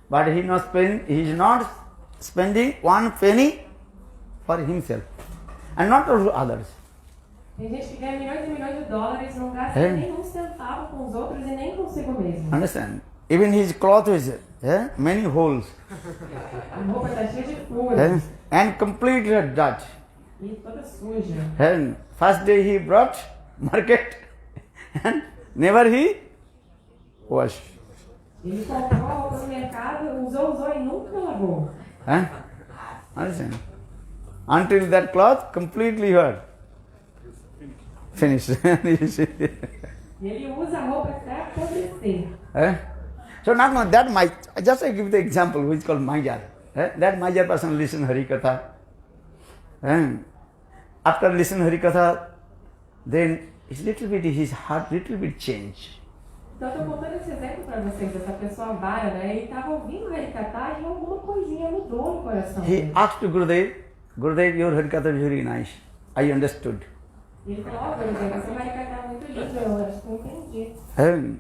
but he is not spending one penny for himself, and not for others. Tem gente que ganha milhões e milhões de dólares, não gasta nem um centavo com os outros e nem consigo mesmo. Understand? Even his cloth is many holes, A roupa está cheia de furos and completely dirt. e toda suja. And first day he brought market, and never he washed. Ele comprou a roupa no mercado, usou e nunca lavou. Understand? Until that cloth completely finished. E ele usa a roupa até apodrecer. So now that just I give the example which is called miser. That miser person listen Hari Katha. After listen Hari Katha, then his heart little bit change. Então eu estou contando esse exemplo para vocês, essa pessoa avara, né? Ele estava ouvindo o Harikatha e alguma coisinha mudou no coração He dele. asked Gurudev, your Hari Katha is very nice. I understood. E ele falou, Gurudev, seu Harikatha é muito lindo, eu acho que eu entendi.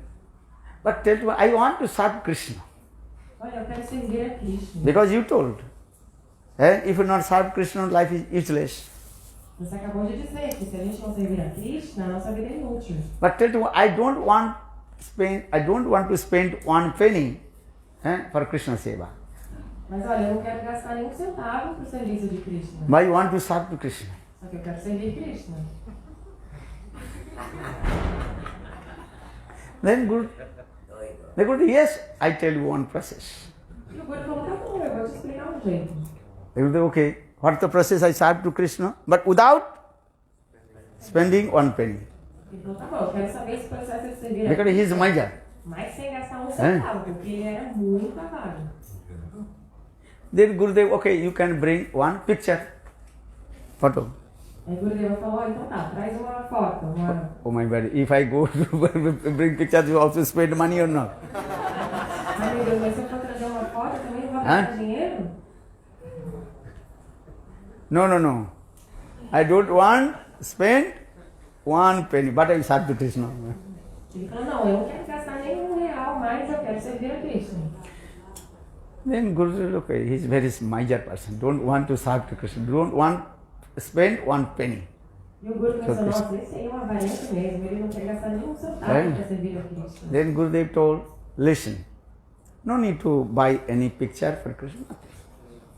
But tell me, I want to serve Krishna. Olha, eu quero servir a Krishna. Because you told, if you not serve Krishna, life is useless. Você acabou de dizer que se a gente não servir a Krishna, a nossa vida é inútil. But tell me, I don't want to spend one penny for Krishna Seva. Mas olha, eu não quero gastar nenhum centavo pro serviço de Krishna. But I want to serve to Krishna. Só que eu quero servir Krishna. Then Guru, the Guru, yes, I tell you one process. E o Guru falou, tá bom, eu vou te explicar um jeito. They will say, okay, what's the process? I serve to Krishna, but without spending one penny. Ele falou, tá bom, eu quero saber esse processo de servir a Because he is a Maija. mas sem gastar um centavo, porque ele era muito avaro. Then Gurudev, okay, you can bring one picture, photo. Aí o Gurudeva falou, ó, então tá, traz uma foto, uma... Oh my God, if I go to bring pictures, you also spend money or not? Ai meu Deus, mas se eu for trazer uma foto, também não vai gastar dinheiro? No. I don't want spend one penny, but I serve to Krishna. Ele falou, não, eu não quero gastar nem R$1, mas eu quero servir a Krishna. Then Guru said, okay, he is very miser person, don't want to serve to Krishna, don't want to spend one penny. E o Guru pensou, nossa, esse aí é um avarento mesmo, ele não quer gastar nenhum centavo para servir a Krishna. Then Gurudev told, listen, no need to buy any picture for Krishna.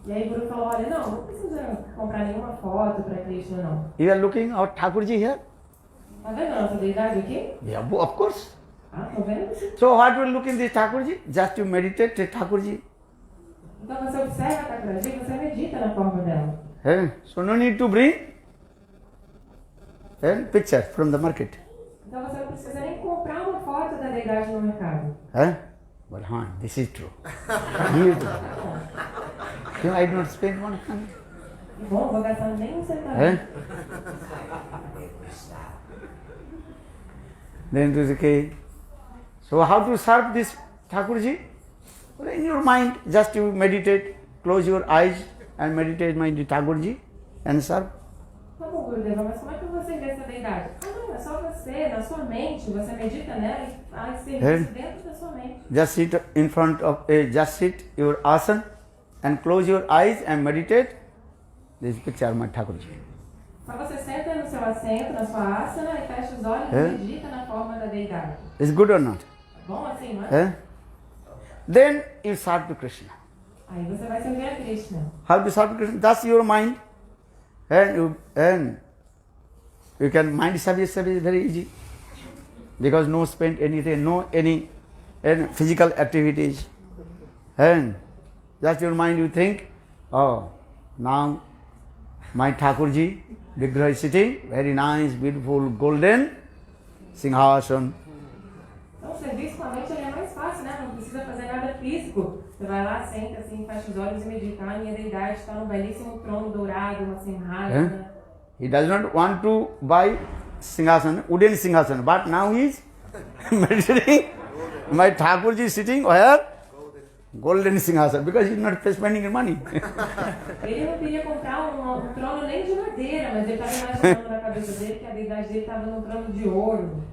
E aí o Guru falou, olha, não precisa comprar nenhuma foto para Krishna, não. You are looking our Thakurji here? Tá vendo a nossa deidade aqui? Yeah, of course. Ah, tô vendo? So what will look in this Thakurji? Just to meditate the Thakurji. Então você observa a Thakurji, você medita na forma dela. So no need to bring picture from the market. Então você não precisa nem comprar uma foto da deidade no mercado. But this is true. You do. So I don't spend one penny. Bom, vou gastar nem um centavo. Then it is okay. So how to serve this Thakurji? Well, in your mind, just you meditate, close your eyes and meditate my Thakurji and serve. Tá bom, Gurudeva, mas como é que você vê essa deidade? Ah, não, é só você, na sua mente, você medita nela e faz serviço dentro da sua mente. Just sit in front of just sit your asana and close your eyes and meditate. This picture of my Thakurji. Então você senta no seu assento, na sua asana e fecha os olhos e medita na forma da deidade. Is good or not? Bom assim, não é? Then you serve to Krishna. Aí você vai servir a Krishna. How to serve to Krishna? That's your mind. And you can mind service is very easy. Because no spend anything, no any physical activities. And just your mind you think, oh, now my Thakurji, Vigraha is sitting, very nice, beautiful, golden, Singhasana. Então o serviço com a mente ele é mais fácil, né? Não precisa fazer nada físico. Você vai lá, senta assim, fecha os olhos e medita. A minha deidade está num belíssimo trono dourado, uma Singhasana. He does not want to buy Singhasana, wooden Singhasana, but now he is meditating. My Thakurji is sitting where? Golden Singhasana, because he is not spending money. Ele não queria comprar um trono nem de madeira, mas ele estava imaginando na cabeça dele que a deidade dele estava num trono de ouro.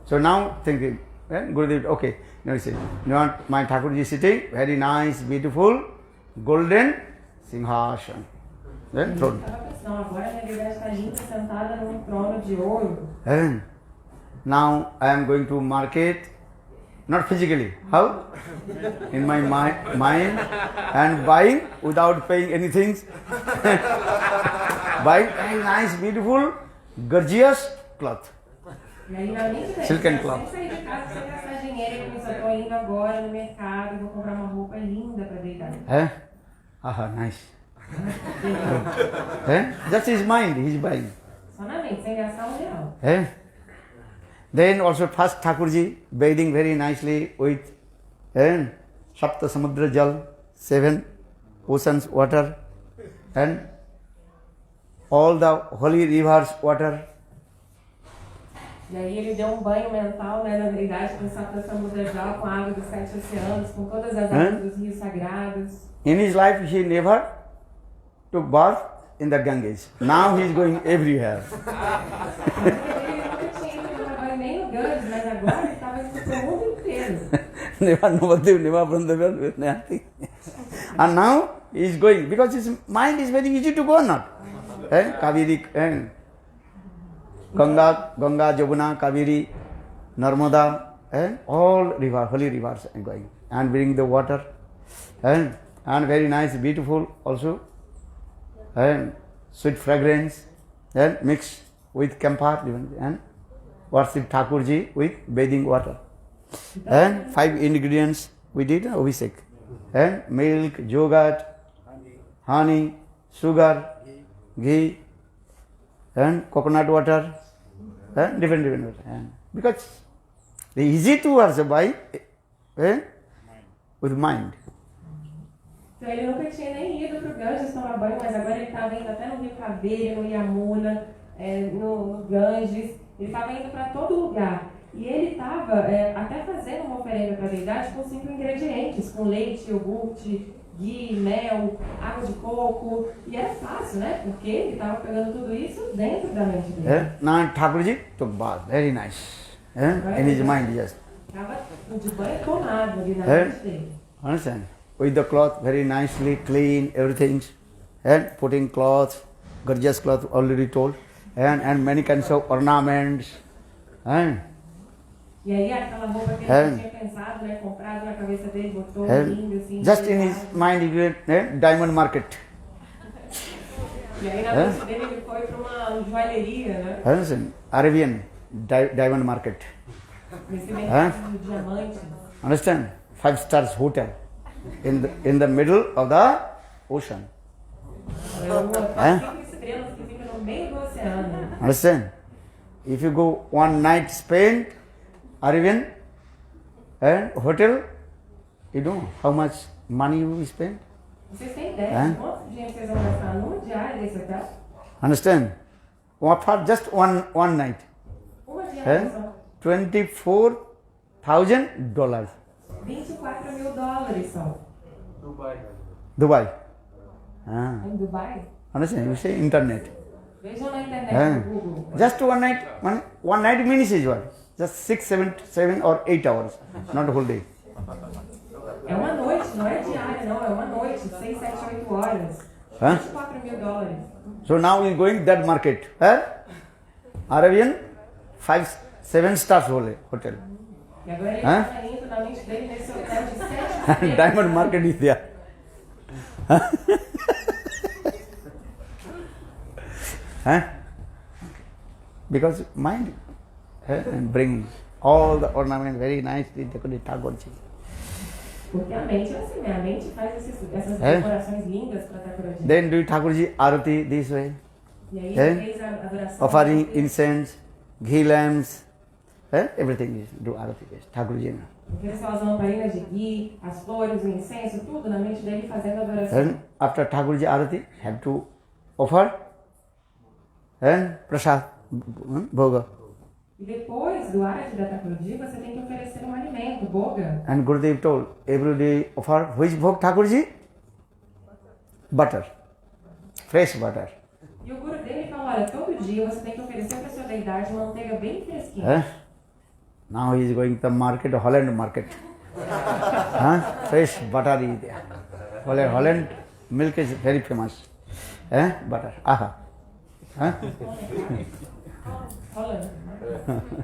So now thinking, Gurudev, okay, now he said, my Thakurji is sitting, very nice, beautiful, golden Singhasana. Throne. Estava pensando, agora a minha deidade está linda, sentada num trono de ouro. Now I am going to market, not physically, how? In my mind and buying without paying anything. Buying very nice, beautiful, gorgeous cloth. E aí na mente dele, Silk and cloth. sem sair de casa, sem gastar dinheiro, ele pensou, estou indo agora no mercado e vou comprar uma roupa linda para deidade. Nice. Just his mind, he is buying. Só na mente, sem gastar R$1. Then also first Thakurji bathing very nicely with Sapta Samudra Jal, 7 oceans water, and all the holy rivers water. E aí ele deu banho mental, né, na verdade, com Sapta Samudra Jal, com a água dos 7 oceanos, com todas as águas dos rios sagrados. In his life he never took bath in the Ganges. Now he is going everywhere. Ele nunca tinha ido tomar banho nem no Ganges, mas agora ele estava indo pro mundo inteiro. Never Navadip, never Vrindavan, with nothing. And now he is going, because his mind is very easy to go or not. Kaveri, Ganga, Jamuna, Kaveri, Narmada, and all river, holy rivers are going and bring the water and very nice, beautiful also, and sweet fragrance and mixed with camphor and worship Thakurji with bathing water. And 5 ingredients we did Abhishek. And milk, yogurt, honey, sugar, ghee, and coconut water, and different water. And because they easy to worship by with mind. Então ele nunca tinha nem ido para o Ganges tomar banho, mas agora ele estava indo até no Rio Caveira, no Yamuna, no Ganges, ele estava indo para todo lugar. E ele estava até fazendo uma oferenda para a deidade com 5 ingredientes, com leite, iogurte, ghee, mel, água de coco. E era fácil, né? Porque ele estava pegando tudo isso dentro da mente dele. Now Thakurji took bath, very nice. In his mind, yes. Estava de banho tomado ali na mente dele. Understand? With the cloth, very nicely clean, everything. And putting cloth, gorgeous cloth already told. And many kinds of ornaments. E aí aquela roupa que ele tinha pensado, né, comprado na cabeça dele, botou lindo assim. Just in his mind, he went, diamond market. E aí na mente dele ele foi para uma joalheria, né? Understand? Arabian diamond market. Nesse mercado de diamantes. Understand? 5 stars hotel in the middle of the ocean. Uma 5 estrelas que fica no meio do oceano. Understand? If you go one night spend Arabian and hotel, you know how much money you will spend? Vocês têm ideia de quanto dinheiro vocês vão gastar numa diária desse hotel? Understand? For just one night. Uma diária só. $24,000. $24 mil só. Dubai. Em Dubai? Understand? You say internet. Vejam na internet, no Google. Just one night means is what? Just 6, 7 or 8 hours, not a whole day. É uma noite, não é diária, não. É uma noite, 6, 7, 8 horas. $24 mil. So now he is going that market. Arabian 5, 7 stars hotel. E agora ele está indo na mente dele nesse hotel de 7 estrelas. Diamond market is there. Because mind and bring all the ornament very nicely decorated Thakurji. Porque a mente é assim, a mente faz essas decorações lindas para Thakurji. Then do Thakurji arati this way. E aí ele fez a adoração. Offering incense, ghee lamps, everything is do arati. Thakurji. Ele faz as lamparinas de ghee, as flores, o incenso, tudo na mente dele fazendo a adoração. And after Thakurji arati, have to offer and prasad, bhoga. E depois do arati da Thakurji, você tem que oferecer um alimento, boga. And Gurudev told, every day offer which bhog Thakurji? Butter, fresh butter. E o Guru dele falou, olha, todo dia você tem que oferecer para sua deidade manteiga bem fresquinha. Now he is going to the market, Holland market. Fresh butter is there. Holland milk is very famous. Butter. Holland.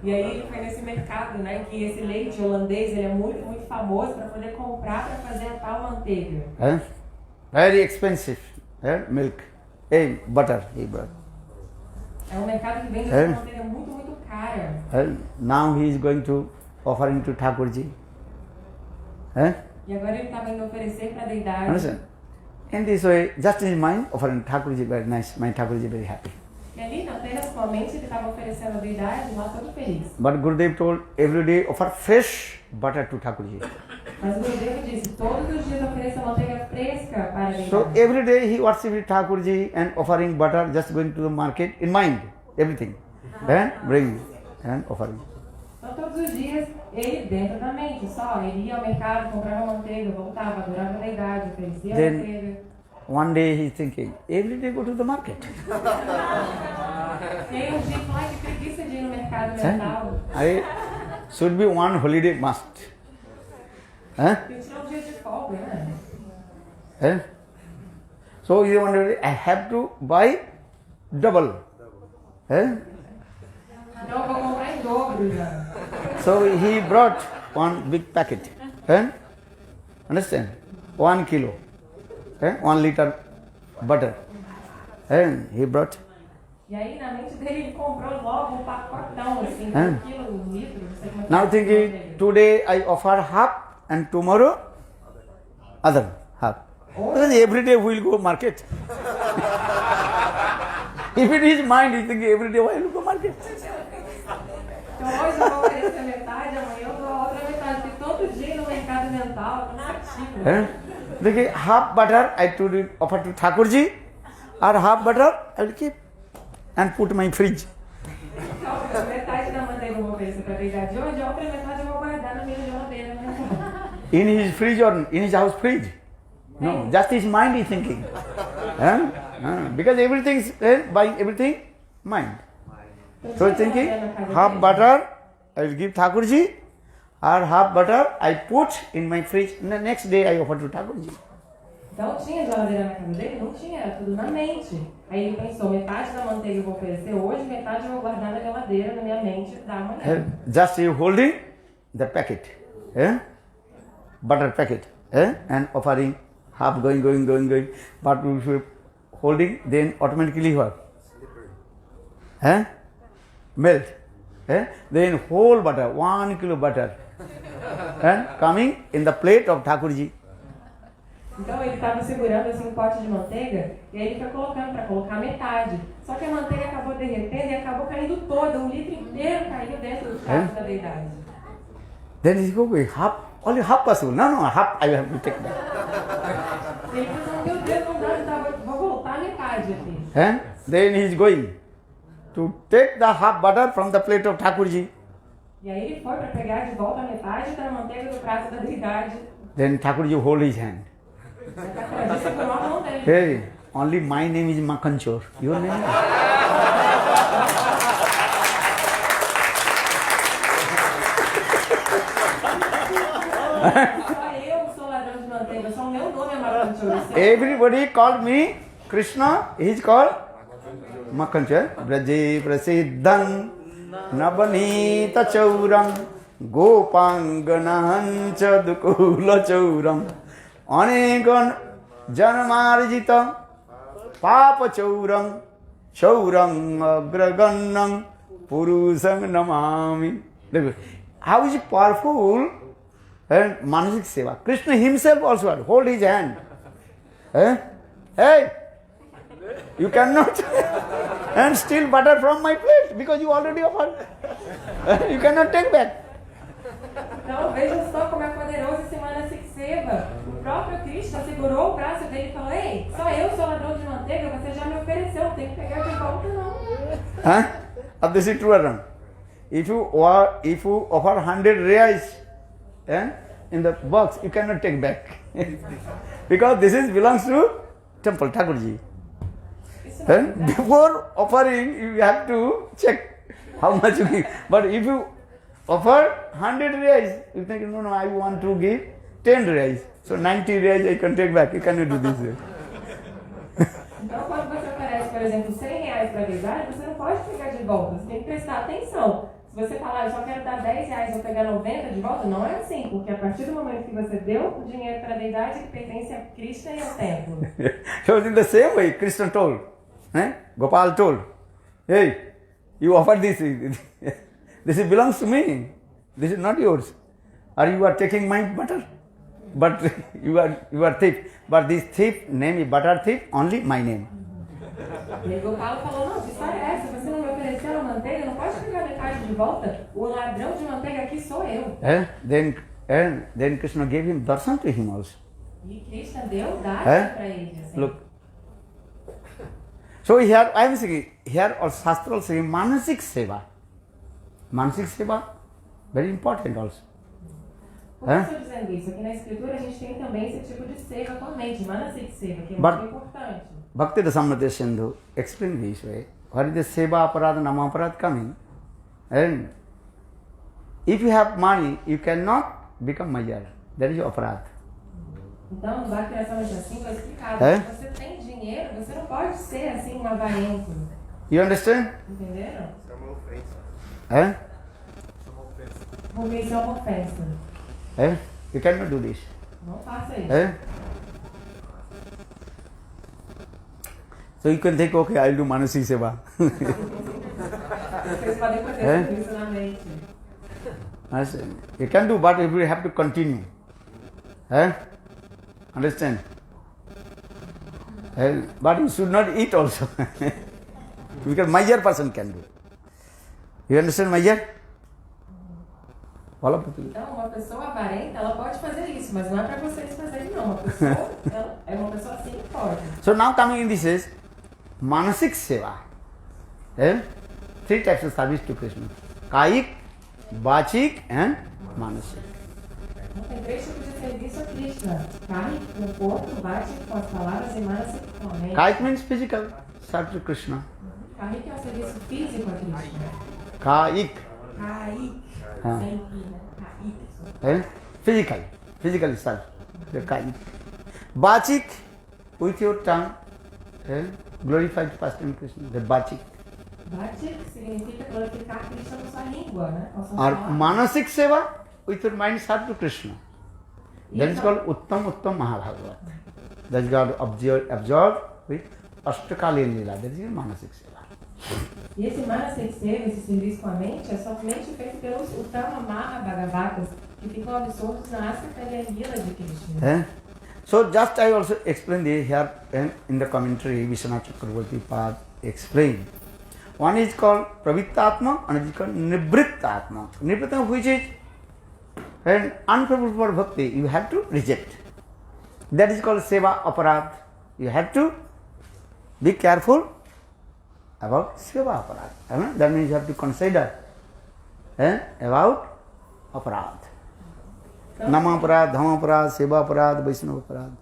E aí ele foi nesse mercado, né, que esse leite holandês ele é muito, muito famoso para poder comprar para fazer a tal manteiga. Very expensive milk. Butter. É um mercado que vende essa manteiga muito, muito cara. Now he is going to offering to Thakurji. E agora ele estava indo oferecer para a deidade. Understand? In this way, just in his mind, offering Thakurji very nice. My Thakurji very happy. E ali, apenas com a mente, ele estava oferecendo a deidade lá todo feliz. But Gurudev told, every day offer fresh butter to Thakurji. Mas o Gurudev disse, todos os dias ofereça manteiga fresca para a deidade. So every day he worshipped Thakurji and offering butter, just going to the market in mind, everything. And bring and offering. Então todos os dias, ele dentro da mente, só, ele ia ao mercado, comprava manteiga, voltava, adorava a deidade, oferecia a manteiga. One day he is thinking, every day go to the market. E aí um dia ele falou, ai, que preguiça de ir no mercado mental. Should be one holiday must. Eu tirar um dia de folga, né? So he wondered, I have to buy double. Então eu vou comprar em dobro já. So he brought one big packet. Understand? 1 kilo. 1 liter butter. And he brought. E aí, na mente dele, ele comprou logo pacotão, assim, quilo, litro, não sei como é que Now thinking, today I offer half and tomorrow other half. Because every day we will go market. If it is mind, you think every day I will go market. Então hoje eu vou oferecer metade, amanhã eu dou a outra metade, porque todo dia no mercado mental, cansativo. Thinking, half butter I to offer to Thakurji, or half butter I will keep and put in my fridge. Então, metade da manteiga eu vou oferecer para a deidade de hoje, a outra metade eu vou guardar na minha geladeira. In his fridge or in his house fridge? No, just his mind is thinking. Because everything is buying everything mind. So he's thinking, half butter I will give Thakurji, or half butter I put in my fridge. The next day I offer to Thakurji. Então tinha geladeira na casa dele? Não tinha, era tudo na mente. Aí ele pensou, metade da manteiga eu vou oferecer hoje, metade eu vou guardar na geladeira, na minha mente, da amanhã. Just you holding the packet, butter packet, and offering half going, but if you holding, then automatically what? Melt. Then whole butter, 1 kilo butter, coming in the plate of Thakurji. Então ele estava segurando assim um pote de manteiga e aí ele foi colocando para colocar metade. Só que a manteiga acabou derretendo e acabou caindo toda, 1 litro inteiro caiu dentro do prato da deidade. Then he go, half, only half possible. No, half I have to take back. Ele pensou, meu Deus, não dá, vou voltar a metade aqui. Then he is going to take the half butter from the plate of Thakurji. E aí ele foi para pegar de volta a metade da manteiga do prato da deidade. Then Thakurji hold his hand. Segurou a mão dele. Hey, only my name is Makhanchor. Your name is? Só eu sou ladrão de manteiga, só o meu nome é Makhanchor. Everybody called me Krishna. He is called Makhanchor. Braje prasiddhan nabanita chauram gopanganancha dukula chauram anekan janmarjita papa chauram chauram agragannam purusang namami. Look, how is it powerful and manasik seva. Krishna himself also had hold his hand. Hey, you cannot and steal butter from my plate because you already offered. You cannot take back. Então veja só como é poderoso esse Manasik Seva. O próprio Krishna segurou o braço dele e falou: ei, só eu sou ladrão de manteiga, você já me ofereceu, não tem que pegar de volta não. This is true or wrong? If you offer 100 reais in the box, you cannot take back. Because this belongs to temple, Thakurji. Before offering, you have to check how much you give. But if you offer 100 reais, you think, no, I want to give 10 reais. So 90 reais I can take back. You cannot do this way. Então, quando você oferece, por exemplo, 100 reais para a deidade, você não pode pegar de volta, você tem que prestar atenção. Se você falar, eu só quero dar 10 reais, vou pegar 90 de volta, não é assim, porque a partir do momento que você deu o dinheiro para a deidade, ele pertence a Krishna e ao templo. So in the same way, Krishna told, Gopal told, hey, you offer this, this belongs to me, this is not yours. Or you are taking my butter, but you are thief. But this thief name is butter thief, only my name. E aí Gopal falou, não, que história é essa? Você não me ofereceu a manteiga, não pode pegar metade de volta? O ladrão de manteiga aqui sou eu. Then Krishna gave him darshan to him also. E Krishna deu darshan para ele. Assim. Look. So here I am saying, here also Shastra also saying Manasik Seva. Manasik Seva, very important also. Por que eu estou dizendo isso? Aqui na escritura a gente tem também esse tipo de seva com a mente, Manasik Seva, que é muito importante. Bhakti Rasamrita Sindhu explained this way. What is the Seva Aparad, Nama Aparad coming? And if you have money, you cannot become Mayar. That is Aparad. Então, no Bhakti Rasamrita Sindhu é explicado. Se você tem dinheiro, você não pode ser assim um avarento. You understand? Entenderam? Isso é uma ofensa. Isso é uma ofensa. Comer isso é uma ofensa. You cannot do this. Não faça isso. So you can think, okay, I'll do Manasi Seva. Vocês podem fazer isso na mente. You can do, but you have to continue. Understand? But you should not eat also. Because major person can do. You understand major? Então, uma pessoa avarenta, ela pode fazer isso, mas não é para vocês fazerem, não. Uma pessoa, ela é uma pessoa assim que pode. So now coming in this is Manasik Seva. 3 types of service to Krishna. Kayik, Vachik and Manasik. Então, tem 3 tipos de serviço a Krishna. Kayik, com o corpo, Vachik, com as palavras e Manasik, com a mente. Kayik means physical service to Krishna. Kayik é um serviço físico a Krishna. Kayik. Kayik. Ah. Sem I, né? Kayik. Physical service. The Kayik. Vachik, with your tongue. Glorified first in Krishna. The Vachik. Vachik significa glorificar Krishna com sua língua, né? Com suas Or palavras. Manasik Seva, with your mind serve to Krishna. That is called Uttam Mahabhagavat. That is called absorbed with Ashtakali Lila. That is your Manasik Seva. E esse Manasik Seva, esse serviço com a mente, é somente feito pelos Uttama Mahabhagavatas, que ficam absortos na Ashtakali Lila de Krishna. So just I also explained here in the commentary, Vishwanath Chakravarti Pad explained. One is called Pravittatma, another is called Nivrittatma. Nivrittatma, which is an unfavorable for bhakti, you have to reject. That is called Seva Aparad. You have to be careful about Seva Aparad. That means you have to consider about Aparad. Nama Aparad, Dhama Aparad, Seva Aparad, Vaishnava Aparad.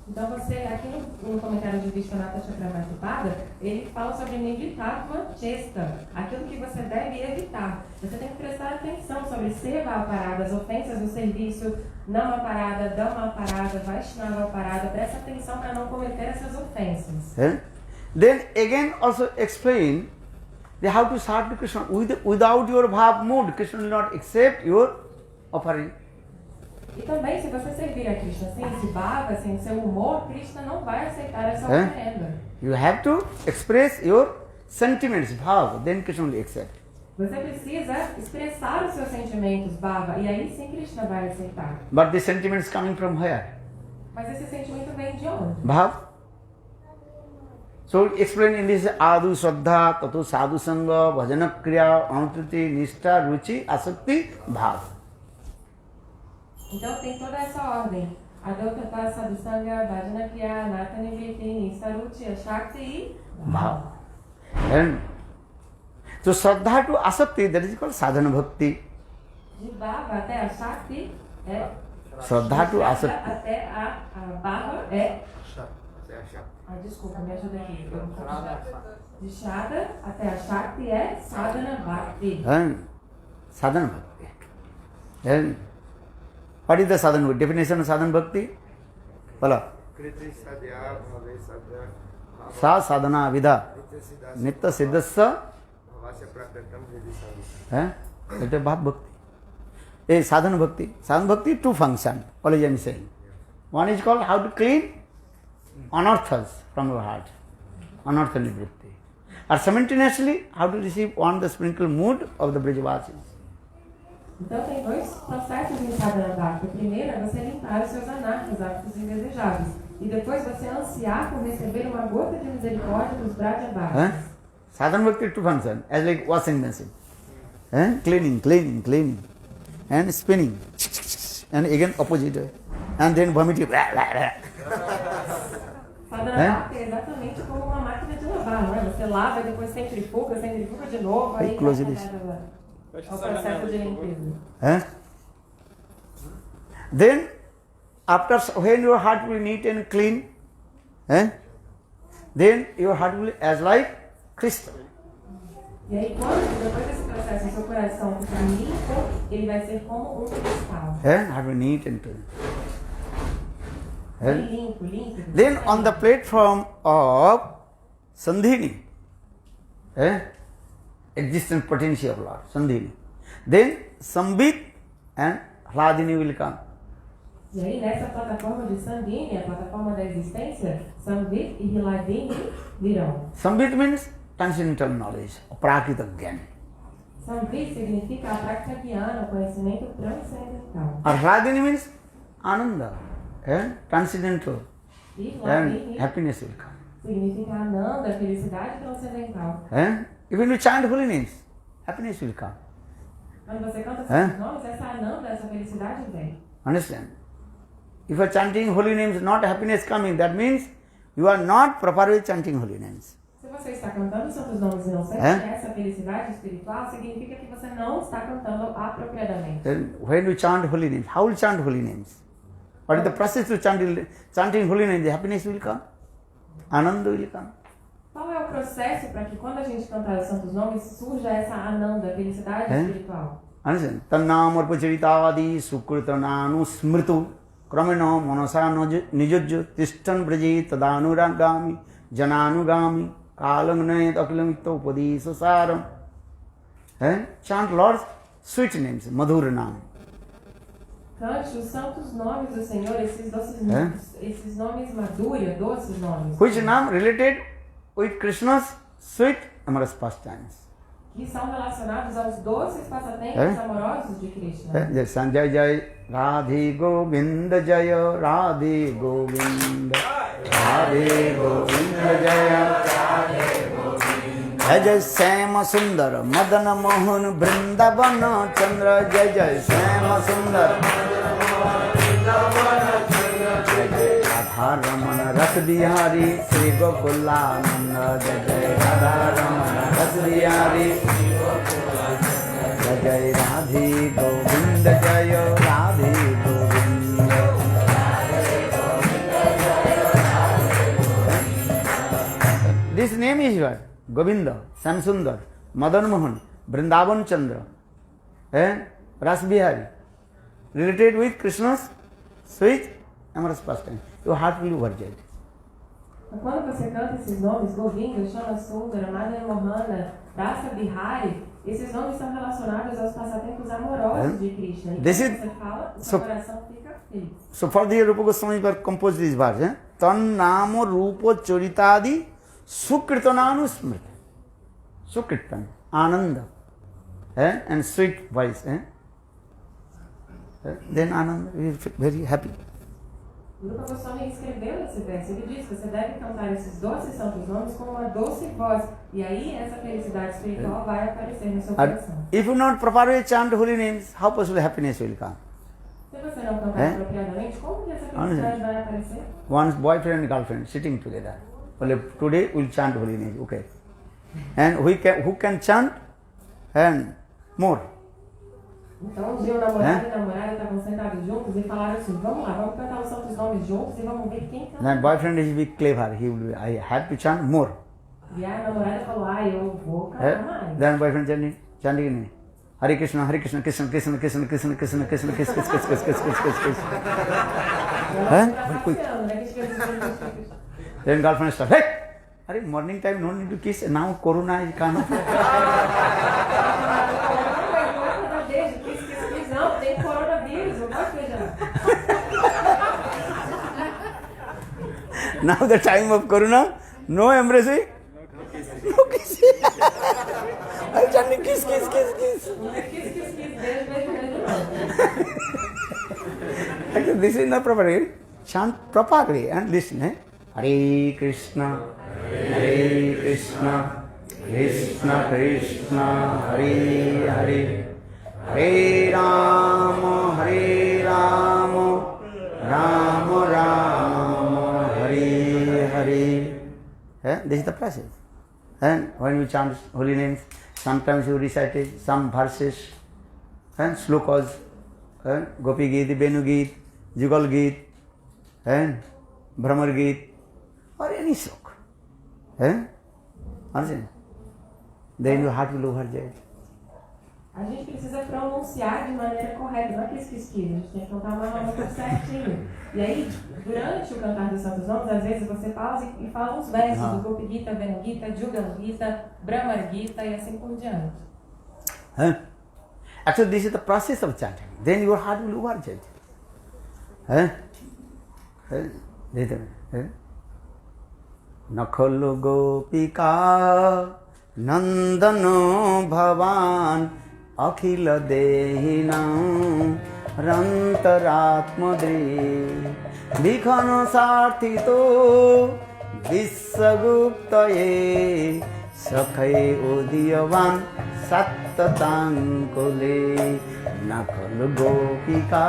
Então você, aqui no comentário de Vishwanatha Chakravarti Pada, ele fala sobre Nivrittatma Chesta, aquilo que você deve evitar. Você tem que prestar atenção sobre Seva Aparada, as ofensas do serviço, Nama Parada, Dhamma Parada, Vaishnava Parada. Presta atenção para não cometer essas ofensas. Then again also explain how to serve to Krishna. Without your bhav mood, Krishna will not accept your offering. E também, se você servir a Krishna sem esse bhava, sem seu humor, Krishna não vai aceitar essa oferenda. You have to express your sentiments, bhav, then Krishna will accept. Você precisa expressar os seus sentimentos, bhava, e aí sim Krishna vai aceitar. But the sentiments coming from where? Mas esse sentimento vem de onde? Bhav. So explain in this Adu Shraddha, Tato Sadhu Sangha, Bhajana Kriya, Anutriti, Nishtha, Ruchi, Asakti, Bhav. Então tem toda essa ordem. Adokata, Sadhusanga, Bhajana Kriya, Nataniviti, Nistaruchi, Shakti e Bhav. And so Shraddha to Asakti, that is called Sadhana Bhakti. De Bhava até a Shakti é... Shraddha to Asakti. Até a Bhava é... Até achar. Desculpa, me ajuda aqui. De Shraddha até a Shakti é Sadhana Bhakti. Sadhana Bhakti. And what is the sadhana? Definition of sadhana bhakti? Follow. Kriti Sadhya Bhave Sadhya Sa sadhana vidha. Nitya siddhasya. Bhavasya Prakatam Vidhi Sadhya. That is bhav bhakti. Sadhana bhakti. Sadhana bhakti, two functions. Always I am saying. One is called how to clean anarthas from your heart. Anartha nivritti. Or simultaneously, how to receive on the sprinkle mood of the Brajavasis. Então tem dois processos em Sadhana Bhakti. O primeiro é você limpar os seus anartas, hábitos indesejáveis. E depois você ansiar por receber uma gota de misericórdia dos Brajavasis. Sadhana bhakti, two functions. As like washing machine. Cleaning. And spinning. And again opposite. And then vomiting. Sadhana Bhakti é exatamente como uma máquina de lavar, não é? Você lava e depois centrifuga de novo. Aí close vai this. ao processo de limpeza. Then, after when your heart will neat and clean, then your heart will as like crystal. E aí, depois desse processo, o seu coração ficar limpo, ele vai ser como cristal. Heart will neat and clean. Limpo. Then on the platform of Sandhini, existence potency of Lord, Sandhini. Then Sambit and Hladini will come. E aí, nessa plataforma de Sambini, a plataforma da existência, Sambit e Hladini virão. Sambit means transcendental knowledge, Prakrita Gyan. Sambit significa a prática guiana, o conhecimento transcendental. Hladini means Ananda, transcendental, E and Hladini happiness will come. significa Ananda, felicidade transcendental. Even you chant holy names, happiness will come. Quando você canta esses nomes, essa Ananda, essa felicidade vem. Understand? If you are chanting holy names, not happiness coming, that means you are not properly chanting holy names. Se você está cantando os santos nomes e não sente essa felicidade espiritual, significa que você não está cantando apropriadamente. Then when you chant holy names, how will you chant holy names? What is the process to chanting holy names? The happiness will come, Ananda will come. Qual é o processo para que quando a gente cantar os santos nomes surja essa Ananda, felicidade espiritual? Understand? Tannam arpacharitaadi sukritananu smritu kramena manasa nijujju tishtan braji tadanuragami jananugami kalangnayat akilamito upadisa saram. Chant Lord's sweet names, madhura nam. Cante os santos nomes do Senhor, esses doces nomes, esses nomes madura, doces nomes. Which nam related with Krishna's sweet amorous pastimes. Que são relacionados aos doces passatempos amorosos de Krishna. Jai Sanjay Jai Radhe Govinda Jaya Radhe Govinda Radhe Govinda Jaya Jai Jai Shama Sundar Madana Mohan Vrindavana Chandra Jai Jai Shama Sundar Jai Jai Radha Ramana Ras Bihari Sri Gokulananda Jai Jai Radha Ramana Ras Bihari Jai Jai Radhe Govinda Jaya Radhe Govinda. This name is what? Govinda, Samsundar, Madan Mohan, Vrindavan Chandra, Ras Bihari, related with Krishna's sweet amorous pastime. Your heart will be overjoyed. Quando você canta esses nomes, Govinda, Shama Sundara, Madan Mohana, Rasa Bihari, esses nomes estão relacionados aos passatempos amorosos de Krishna. E quando você fala, o seu coração fica feliz. So for the Rupa Goswami composed this verse, Tan Namo Rupa Charitadi Sukritananu Smriti. Sukritan, Ananda, and sweet voice. Then Ananda will be very happy. O Rupa Goswami escreveu esse verso. Ele diz que você deve cantar esses doces santos nomes com uma doce voz. E aí essa felicidade espiritual vai aparecer no seu coração. If you not properly chant holy names, how possible happiness will come? Se você não cantar apropriadamente, como que essa felicidade vai aparecer? One's boyfriend and girlfriend sitting together. Well, today we'll chant holy names, okay. And who can chant and more? Então um dia o namorado e a namorada estavam sentados juntos e falaram assim, vamos lá, vamos cantar os santos nomes juntos e vamos ver quem canta. Then boyfriend is be clever. He will. I have to chant more. E a namorada falou, eu vou cantar mais. Then boyfriend chanting Hare Krishna, Krishna, Krishna, Krishna, Krishna, Krishna, Krishna, Krishna, Krishna. Then girlfriend starts, hey, Hare, morning time no need to kiss. Now Corona is kind of. Não, tem coronavírus, eu posso beijar. Now the time of Corona, no embracing, no kissing. I'm chanting kiss, kiss, kiss, kiss. Beijo, beijo. Actually, this is not proper. Chant properly and listen. Hare Krishna, Krishna Krishna, Hare Hare, Hare Rama, Rama Rama, Hare Hare. This is the process. And when you chant holy names, sometimes you recite some verses and slokas, Gopi Geet, Benu Geet, Jugal Geet, and Brahmar Geet, or any slok. Understand? Then your heart will overjoyed. A gente precisa pronunciar de maneira correta, não é aqueles que esquivem, a gente tem que cantar uma música certinho. E aí, durante o cantar dos santos nomes, às vezes você pausa e fala uns versos do Gopi Gita, Venu Gita, Jugal Gita, Brahmar Gita e assim por diante. Actually, this is the process of chanting. Then your heart will overjoy. Nakhalo gopika nandano bhavan akhila dehinam rantaratmadri vikhano sarthito vissaguptaye sakhay udiyavan sattatankule nakhalo gopika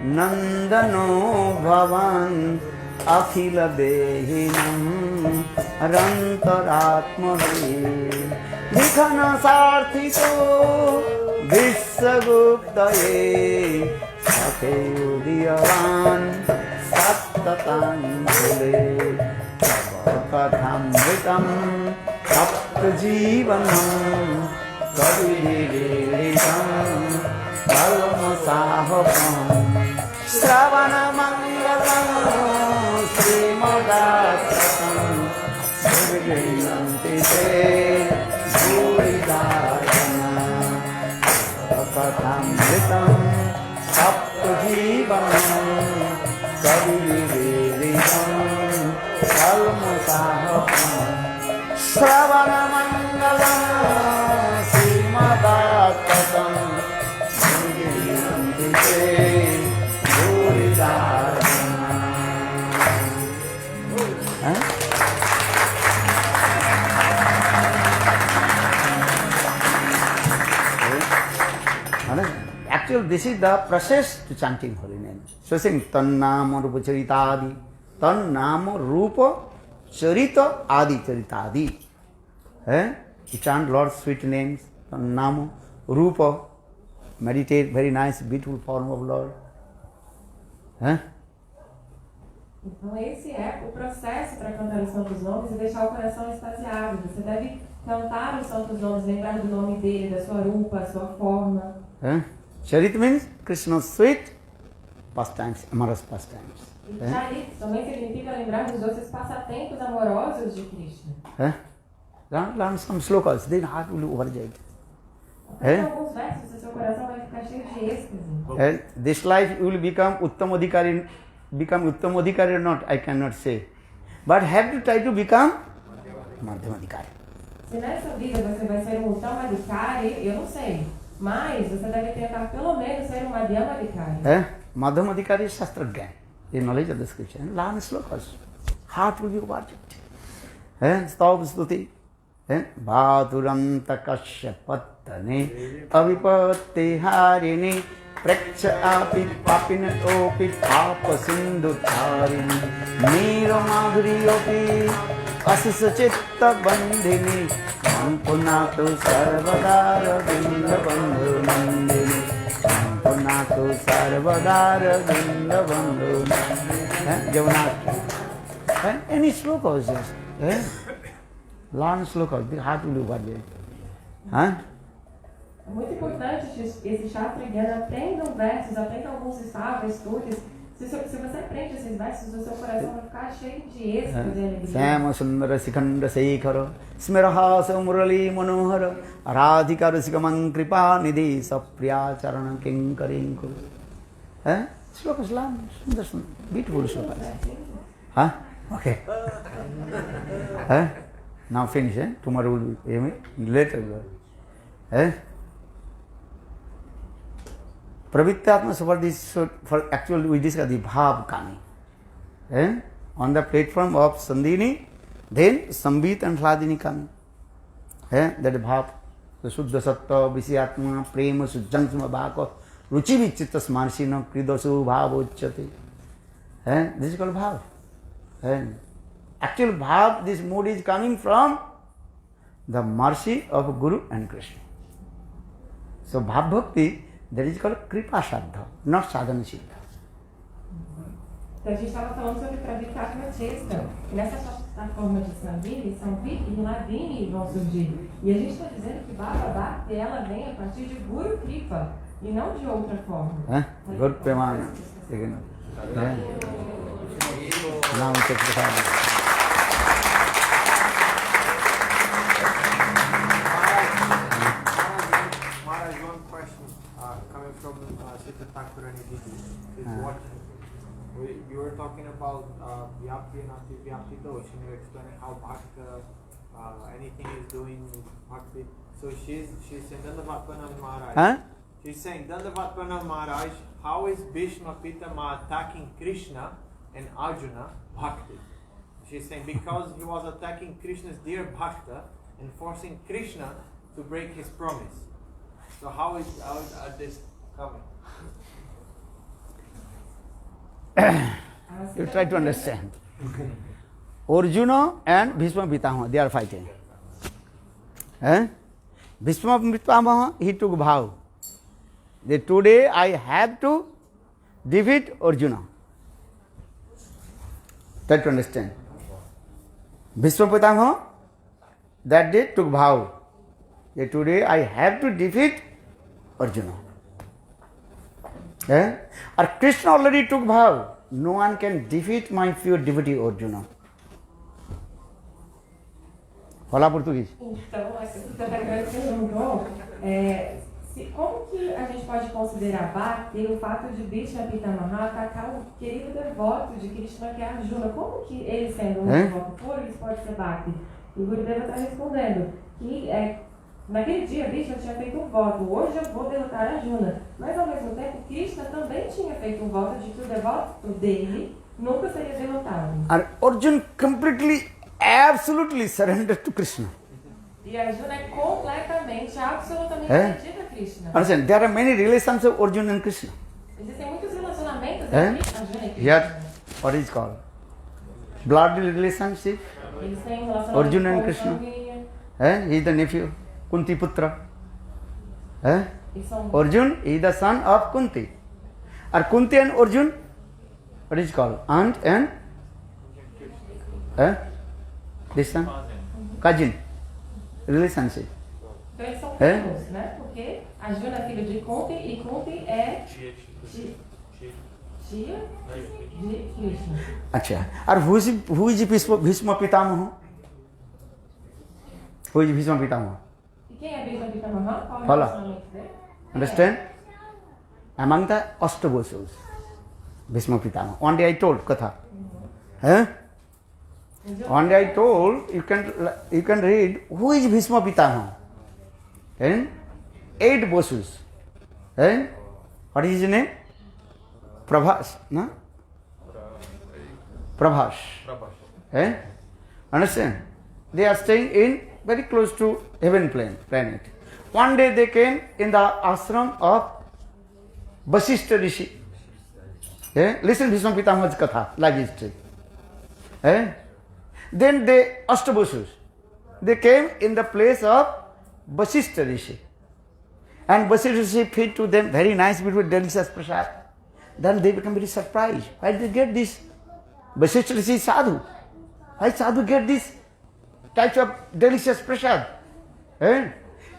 nandano bhavan akhila dehinam rantaratmadri vikhana sarthito vissaguptaye sakhe udiyavan sattatankule kathamritam tapta jivanam kavidiritam kalmasahapam Sravana mangalam srimadatam Viviyanti te Bhuridharana Kathamritam Sapta Jivanam Kavividiritam Kalmasahapam Sravana mangalam srimadatam Viviyanti te Actually, this is the process to chanting holy name. So saying Tan Nama Rupa Charita Adi. Tan Nama Rupa Charita Adi Charita Adi. You chant Lord's sweet names. Tan Nama Rupa. Meditate, very nice, beautiful form of Lord. Então esse é o processo para cantar os santos nomes e deixar o coração extasiado. Você deve cantar os santos nomes, lembrar do nome dele, da sua rupa, da sua forma. Charit means Krishna's sweet pastimes, amorous pastimes. E Charit também significa lembrar dos doces passatempos amorosos de Krishna. Learn some slokas, then heart will overjoyed. Tem alguns versos e seu coração vai ficar cheio de êxtase. This life you will become Uttamadhikari or not, I cannot say. But have to try to become Madhyamadhikari. Se nessa vida você vai ser um Uttamadhikari, eu não sei. Mas você deve tentar pelo menos ser um Madhyamadhikari. Madhyamadhikari is Shastragyan, the knowledge of the scripture. And learn slokas. Heart will be overjoyed. Stav Stuti. Bhaturanta Kashyapatane Avipatti Harini Preksha api papinatopi papa sindhu tarini Niro madhuri opi asisa chitta bandhini Manpunatu sarvadara vindabandhu nandini Manpunatu sarvadara vindabandhu nandini Javanaki. Any sloka is just. Learn sloka, the heart will be overjoyed. É muito importante esse Shastragyan, aprendam versos, aprendam alguns estáveis, estudos. Se você aprende esses versos, o seu coração vai ficar cheio de êxtase e alegria. Sama Sundara Sikhanda Sekhara Smirahasa Murali Manohara Aradhika Rasikaman Kripa Nidhi Sapriya Charana Kinkarinko. Slokas learn, beautiful slokas. Okay. Now finish, tomorrow will be later. Pravittatma, for this, for actually we discuss the Bhav Kani. On the platform of Sandhini, then Sambhit and Hladini Kani. That Bhav, the Suddha Sattva, Vishyatma, Prema, Sujjansma Bhaka, Ruchi Vichittas Marsina, Kridasu Bhav Uchyate. This is called Bhav. Actual Bhav, this mood is coming from the mercy of Guru and Krishna. So Bhav Bhakti, that is called Kripa Shraddha, not Sadhana Siddha. Então a gente estava falando sobre Pravittatma Chesta. E nessa plataforma de Sambhini, Sambhit e Hladini vão surgir. E a gente está dizendo que Bhava Bhakti, ela vem a partir de Guru Kripa e não de outra forma. Guru Premana. Now we take the time. Maharaj, one question. is watching. You were talking about Vyapti and Anti-Vyapti Dosh, and you were explaining how Bhakta, anything is doing Bhakti. So she's saying Dandavat Pranam Maharaj. Huh? She's saying Dandavat Pranam Maharaj, how is Bhishma Pitama attacking Krishna and Arjuna Bhakti? She's saying because he was attacking Krishna's dear Bhakta and forcing Krishna to break his promise. So how is this coming? You try to understand. Arjuna and Bhishma Pitamaha, they are fighting. Bhishma Pitamaha, he took vow that today I have to defeat Arjuna. Try to understand. Bhishma Pitamaha that day took vow that today I have to defeat Arjuna. Or Krishna already took vow, no one can defeat my pure devotee Arjuna. Fala português. Então, essa pergunta perguntou como que a gente pode considerar Bhakti o fato de Bhishma Pitamaha atacar o querido devoto de Krishna que é Arjuna. Como que ele sendo um devoto puro, isso pode ser Bhakti? E o Gurudeva está respondendo que naquele dia Bhishma tinha feito um voto, hoje eu vou derrotar Arjuna. Mas ao mesmo tempo Krishna também tinha feito um voto de que o devoto dele nunca seria derrotado. Arjuna completely, absolutely surrendered to Krishna. E Arjuna é completamente, absolutamente rendido a Krishna. Understand? There are many relations of Arjuna and Krishna. Existem muitos relacionamentos entre Arjuna e Krishna. Here, what is called? Blood relationship. Eles têm um relacionamento Arjuna and com Krishna. sanguíneo. He is the nephew, Kunti Putra. Eles são Arjuna is the son of Kunti. Or Kunti and Arjuna, what is called? Aunt and this son? Cousin. Relationship. Então eles são primos, né? Porque Arjuna é filho de Kunti e Kunti é tia de Krishna. Acha. Or who is Bhishma Pitamaha? Who is Bhishma Pitamaha? E quem é Bhishma Pitamaha? Qual é o Fala. relacionamento dele? Understand? Among the Ashtabosus, Bhishma Pitamaha. One day I told Katha. One day I told, you can read who is Bhishma Pitamaha. 8 Bosus. What is his name? Prabhas. No? Prabhas. Understand? They are staying in very close to heaven planet. One day they came in the ashram of Vasishtha Rishi. Listen Bhishma Pitamaha's katha, like history. Then they, Ashtabosus, they came in the place of Vasishtha Rishi. And Vasishtha Rishi feed to them very nice, beautiful, delicious prasad. Then they become very surprised. Why did they get this? Vasishtha Rishi is sadhu. Why sadhu get this type of delicious prasad?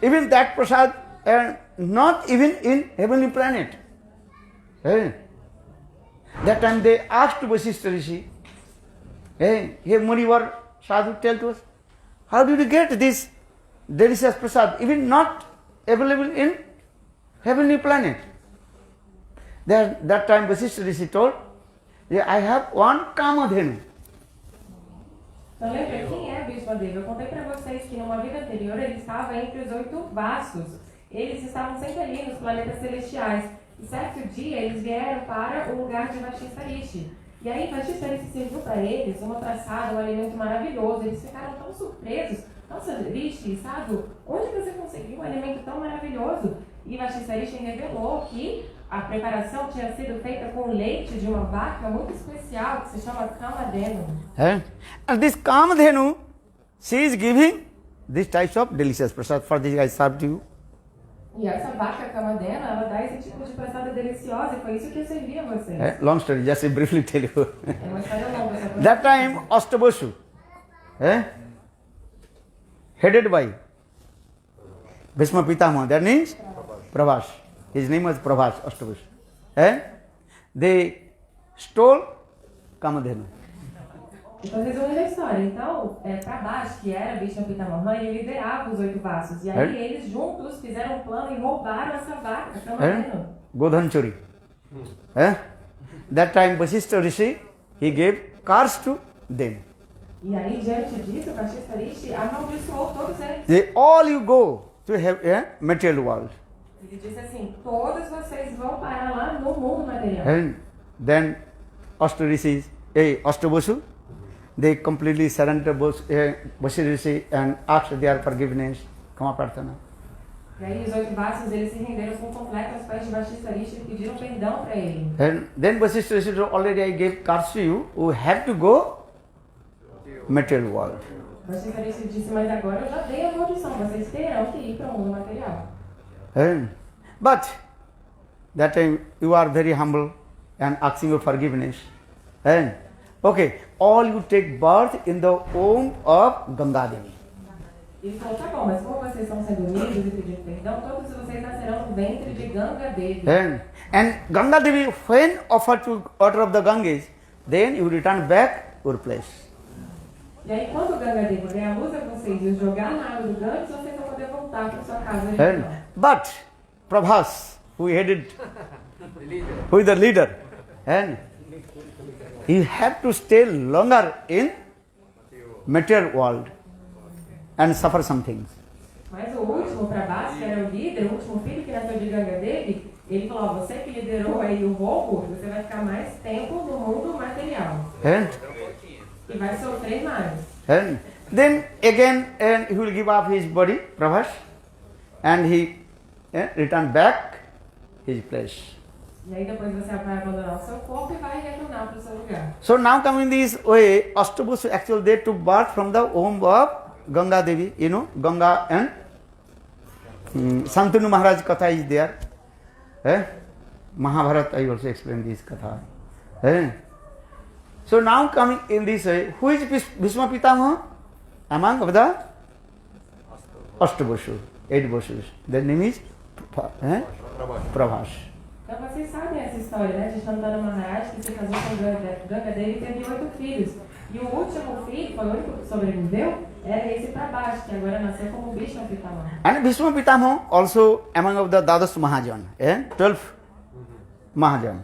Even that prasad, not even in heavenly planet. That time they asked Vasishtha Rishi, hey Munivar sadhu, tell to us, how did you get this delicious prasad, even not available in heavenly planet? That time Vasishtha Rishi told, I have one Kamadhenu. Então lembra quem é Bhishma Deva? Eu contei para vocês que numa vida anterior ele estava entre os 8 vastos. Eles estavam sempre ali nos planetas celestiais. E certo dia eles vieram para o lugar de Vasishtha Rishi. E aí Vasishtha Rishi serviu para eles uma traçada, um alimento maravilhoso. Eles ficaram tão surpresos. Nossa, Rishi, sabe, onde você conseguiu um alimento tão maravilhoso? E Vasishtha Rishi revelou que a preparação tinha sido feita com leite de uma vaca muito especial que se chama Kamadhenu. And this Kamadhenu, she is giving these types of delicious prasad for these guys served to you. E essa vaca Kamadhenu, ela dá esse tipo de prasada deliciosa e foi isso que eu servi a vocês. Long story, just I briefly tell you. É uma história longa. That time, Ashtabosu, headed by Bhishma Pitamaha, that means Prabhas. His name was Prabhas, Ashtabosu. They stole Kamadhenu. Então, resumindo a história, então, Prabhas, que era Bhishma Pitamaha, ele liderava os 8 vastos. E aí eles juntos fizeram um plano e roubaram essa vaca, Kamadhenu. Godhan Chori. That time Vasishtha Rishi, he gave curse to them. E aí, diante disso, o Vashishta Rishi amaldiçoou todos eles. They all you go to have a material world. Ele disse assim, todos vocês vão parar lá no mundo material. And then Ashtabosu, they completely surrendered Vasishtha Rishi and asked their forgiveness. Kama Prarthana. E aí os 8 Vasis, eles se renderam com completo aos pés de Vashishta Rishi e pediram perdão para ele. And then Vasishtha Rishi said, already I gave curse to you, who have to go material world. Vashishta Rishi disse, mas agora eu já dei a maldição, vocês terão que ir para o mundo material. But that time you are very humble and asking for forgiveness. And okay, all you take birth in the womb of Ganga Devi. Ele falou, tá bom, mas como vocês estão sendo humildes e pedindo perdão, todos vocês nascerão no ventre de Ganga Devi. And Ganga Devi, when offered to water of the Ganges, then you return back your place. E aí, quando o Ganga Devi der a luz a vocês e os jogar na água do Ganges, vocês vão poder voltar para sua casa original. But Prabhas, who is the leader, and you have to stay longer in material world and suffer some things. Mas o último, Prabhas, que era o líder, o último filho que nasceu de Ganga Devi, ele falou, você que liderou aí o roubo, você vai ficar mais tempo no mundo material. E vai sofrer mais. And then again, and he will give up his body, Prabhas, and he return back his place. E aí depois você vai abandonar o seu corpo e vai retornar para o seu lugar. So now coming this way, Ashtabosu actually they took birth from the womb of Ganga Devi, Ganga and Santanu Maharaj Katha is there. Mahabharata, I also explained this Katha. So now coming in this way, who is Bhishma Pitamaha? Among of the Ashtabosu, 8 Bosus. Their name is Prabhas. Então vocês sabem essa história, né? De Shantanu Maharaj, que se casou com Ganga Devi e teve 8 filhos. E o último filho, foi o único que sobreviveu, era esse Prabhas, que agora nasceu como Bhishma Pitamaha. And Bhishma Pitamaha also among of the Dadas Mahajan, 12 Mahajan.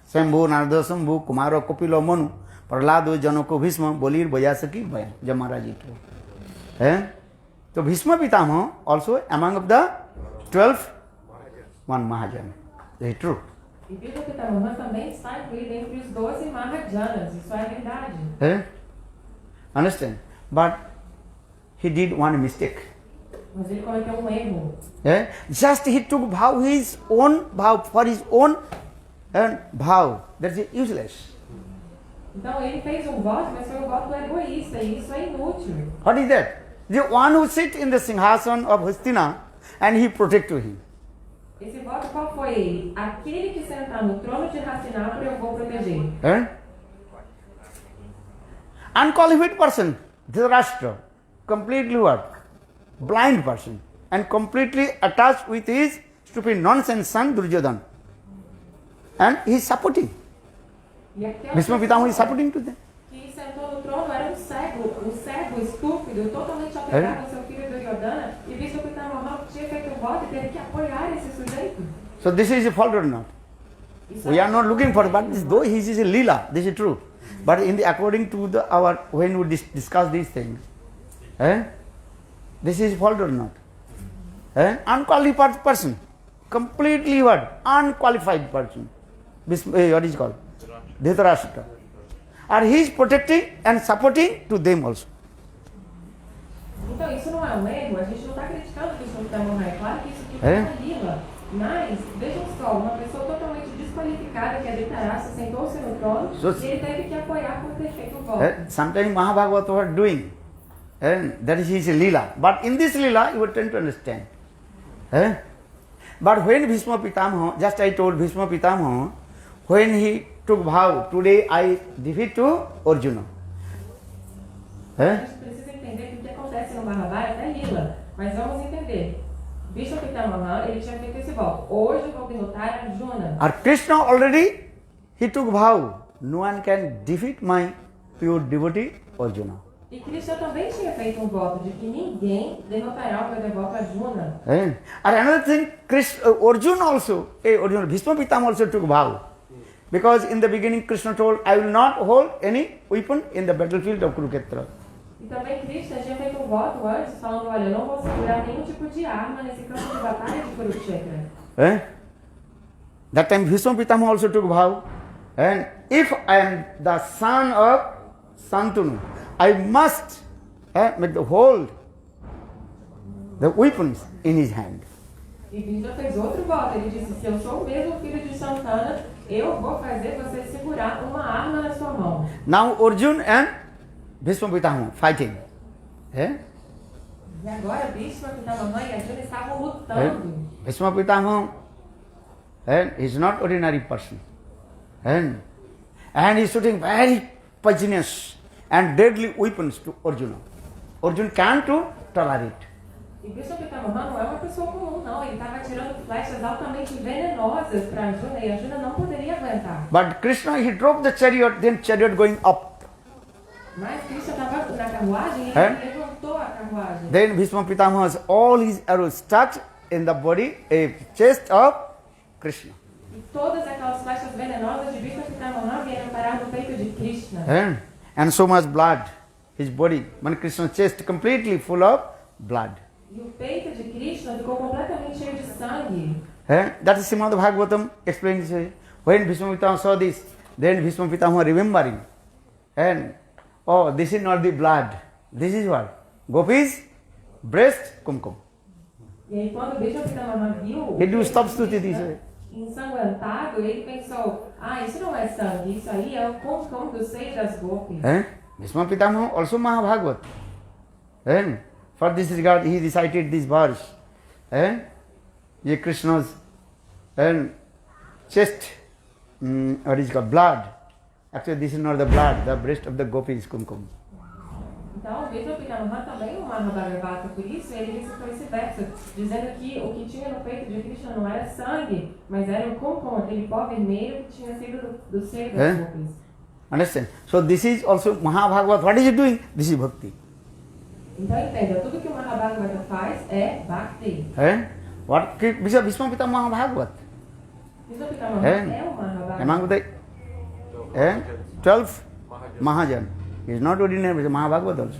Shambhu, Narada, Shambhu, Kumara, Kapila, Manu, Prahlado, Janako, Bhishma, Bolir, Bojasaki, Bhayan, Jamarajito. So Bhishma Pitamaha also among of the 12 one Mahajan. Is it true? E Bhishma Pitamaha também está incluído entre os 12 Mahajanas, isso é verdade. Understand? But he did one mistake. Mas ele cometeu erro. Just he took vow, his own vow, for his own vow. That is useless. Então ele fez voto, mas foi voto egoísta, e isso é inútil. What is that? The one who sits in the Singhasan of Hastina and he protected him. Esse voto qual foi ele? Aquele que sentar no trono de Hastinapura eu vou proteger. Unqualified person, Dhritarashtra, completely what? Blind person and completely attached with his stupid nonsense son Duryodhana. And he is supporting. Bhishma Pitamaha is supporting to them. Que sentou no trono era um cego estúpido, totalmente apegado ao seu filho Duryodhana, e Bhishma Pitamaha tinha feito o voto e teve que apoiar esse sujeito. So this is a fault or not? We are not looking for, but though he is a lila, this is true. But according to our when we discuss these things, this is fault or not? Unqualified person, completely what? Unqualified person. What is called? Dhritarashtra. And he is protecting and supporting to them also. Então isso não é erro, a gente não está criticando o Bhishma Pitamaha, é claro que isso tudo é uma lila. Mas, vejam só, uma pessoa totalmente desqualificada, que é Dhritarashtra, sentou-se no trono e ele teve que apoiar por ter feito o voto. Sometimes Mahabhagavata were doing, that is his lila. But in this lila, you will tend to understand. But when Bhishma Pitamaha, just I told Bhishma Pitamaha, when he took vow, today I defeat to Arjuna. A gente precisa entender que o que acontece no Mahabharata é lila, mas vamos entender. Bhishma Pitamaha, ele tinha feito esse voto. Hoje eu vou derrotar Arjuna. Krishna already, he took vow. No one can defeat my pure devotee Arjuna. E E Krishna também tinha feito um voto de que ninguém derrotará o meu devoto Arjuna. And another thing, Arjuna also, Arjuna, Bhishma Pitama also took vow. Because in the beginning Krishna told, I will not hold any weapon in the battlefield of Kurukshetra. E também Krishna tinha feito um voto antes, falando, olha, eu não vou segurar nenhum tipo de arma nesse campo de batalha de Kurukshetra. That time Bhishma Pitama also took vow. And if I am the son of Santanu, I must make the hold the weapons in his hand. E Krishna fez outro voto, ele disse, se eu sou o mesmo filho de Santana, eu vou fazer você segurar uma arma na sua mão. Now Arjuna and Bhishma Pitama fighting. E agora Bhishma, Pitama e Arjuna estavam lutando. Bhishma Pitama, and he's not ordinary person. And he's shooting very poisonous and deadly weapons to Arjuna. Arjuna can't tolerate. E Bhishma Pitama não é uma pessoa comum, não. Ele estava tirando flechas altamente venenosas para Arjuna e Arjuna não poderia aguentar. But Krishna, he drove the chariot, then chariot going up. Mas Krishna estava na carruagem e ele levantou a carruagem. Then Bhishma Pitama has all his arrows stuck in the body, a chest of Krishna. E todas aquelas flechas venenosas de Bhishma Pitama vieram parar no peito de Krishna. And so much blood, his body, when Krishna's chest completely full of blood. E o peito de Krishna ficou completamente cheio de sangue. That is Srimad Bhagavatam explains. When Bhishma Pitama saw this, then Bhishma Pitama remembering. And, oh, this is not the blood. This is what? Gopi's breast kumkum. E aí quando Bhishma Pitama viu He do stop stuti this way. ensanguentado, ele pensou, isso não é sangue, isso aí é o kumkum do seio das gopis. Bhishma Pitama also Mahabhagavat. For this regard, he recited this verse. Krishna's chest, what is called blood. Actually, this is not the blood, the breast of the gopis kumkum. Então, Bhishma Pitama também o Mahabhagavata, por isso ele recitou esse verso, dizendo que o que tinha no peito de Krishna não era sangue, mas era o kumkum, aquele pó vermelho que tinha sido do seio das gopis. Understand? So this is also Mahabhagavat. What is it doing? This is bhakti. Então entenda, tudo que o Mahabhagavata faz é bhakti. What Bhishma Pitama Mahabhagavat? Bhishma Pitama é o Mahabhagavata. Among the 12 Mahajan. He is not ordinary, he is Mahabhagavat also.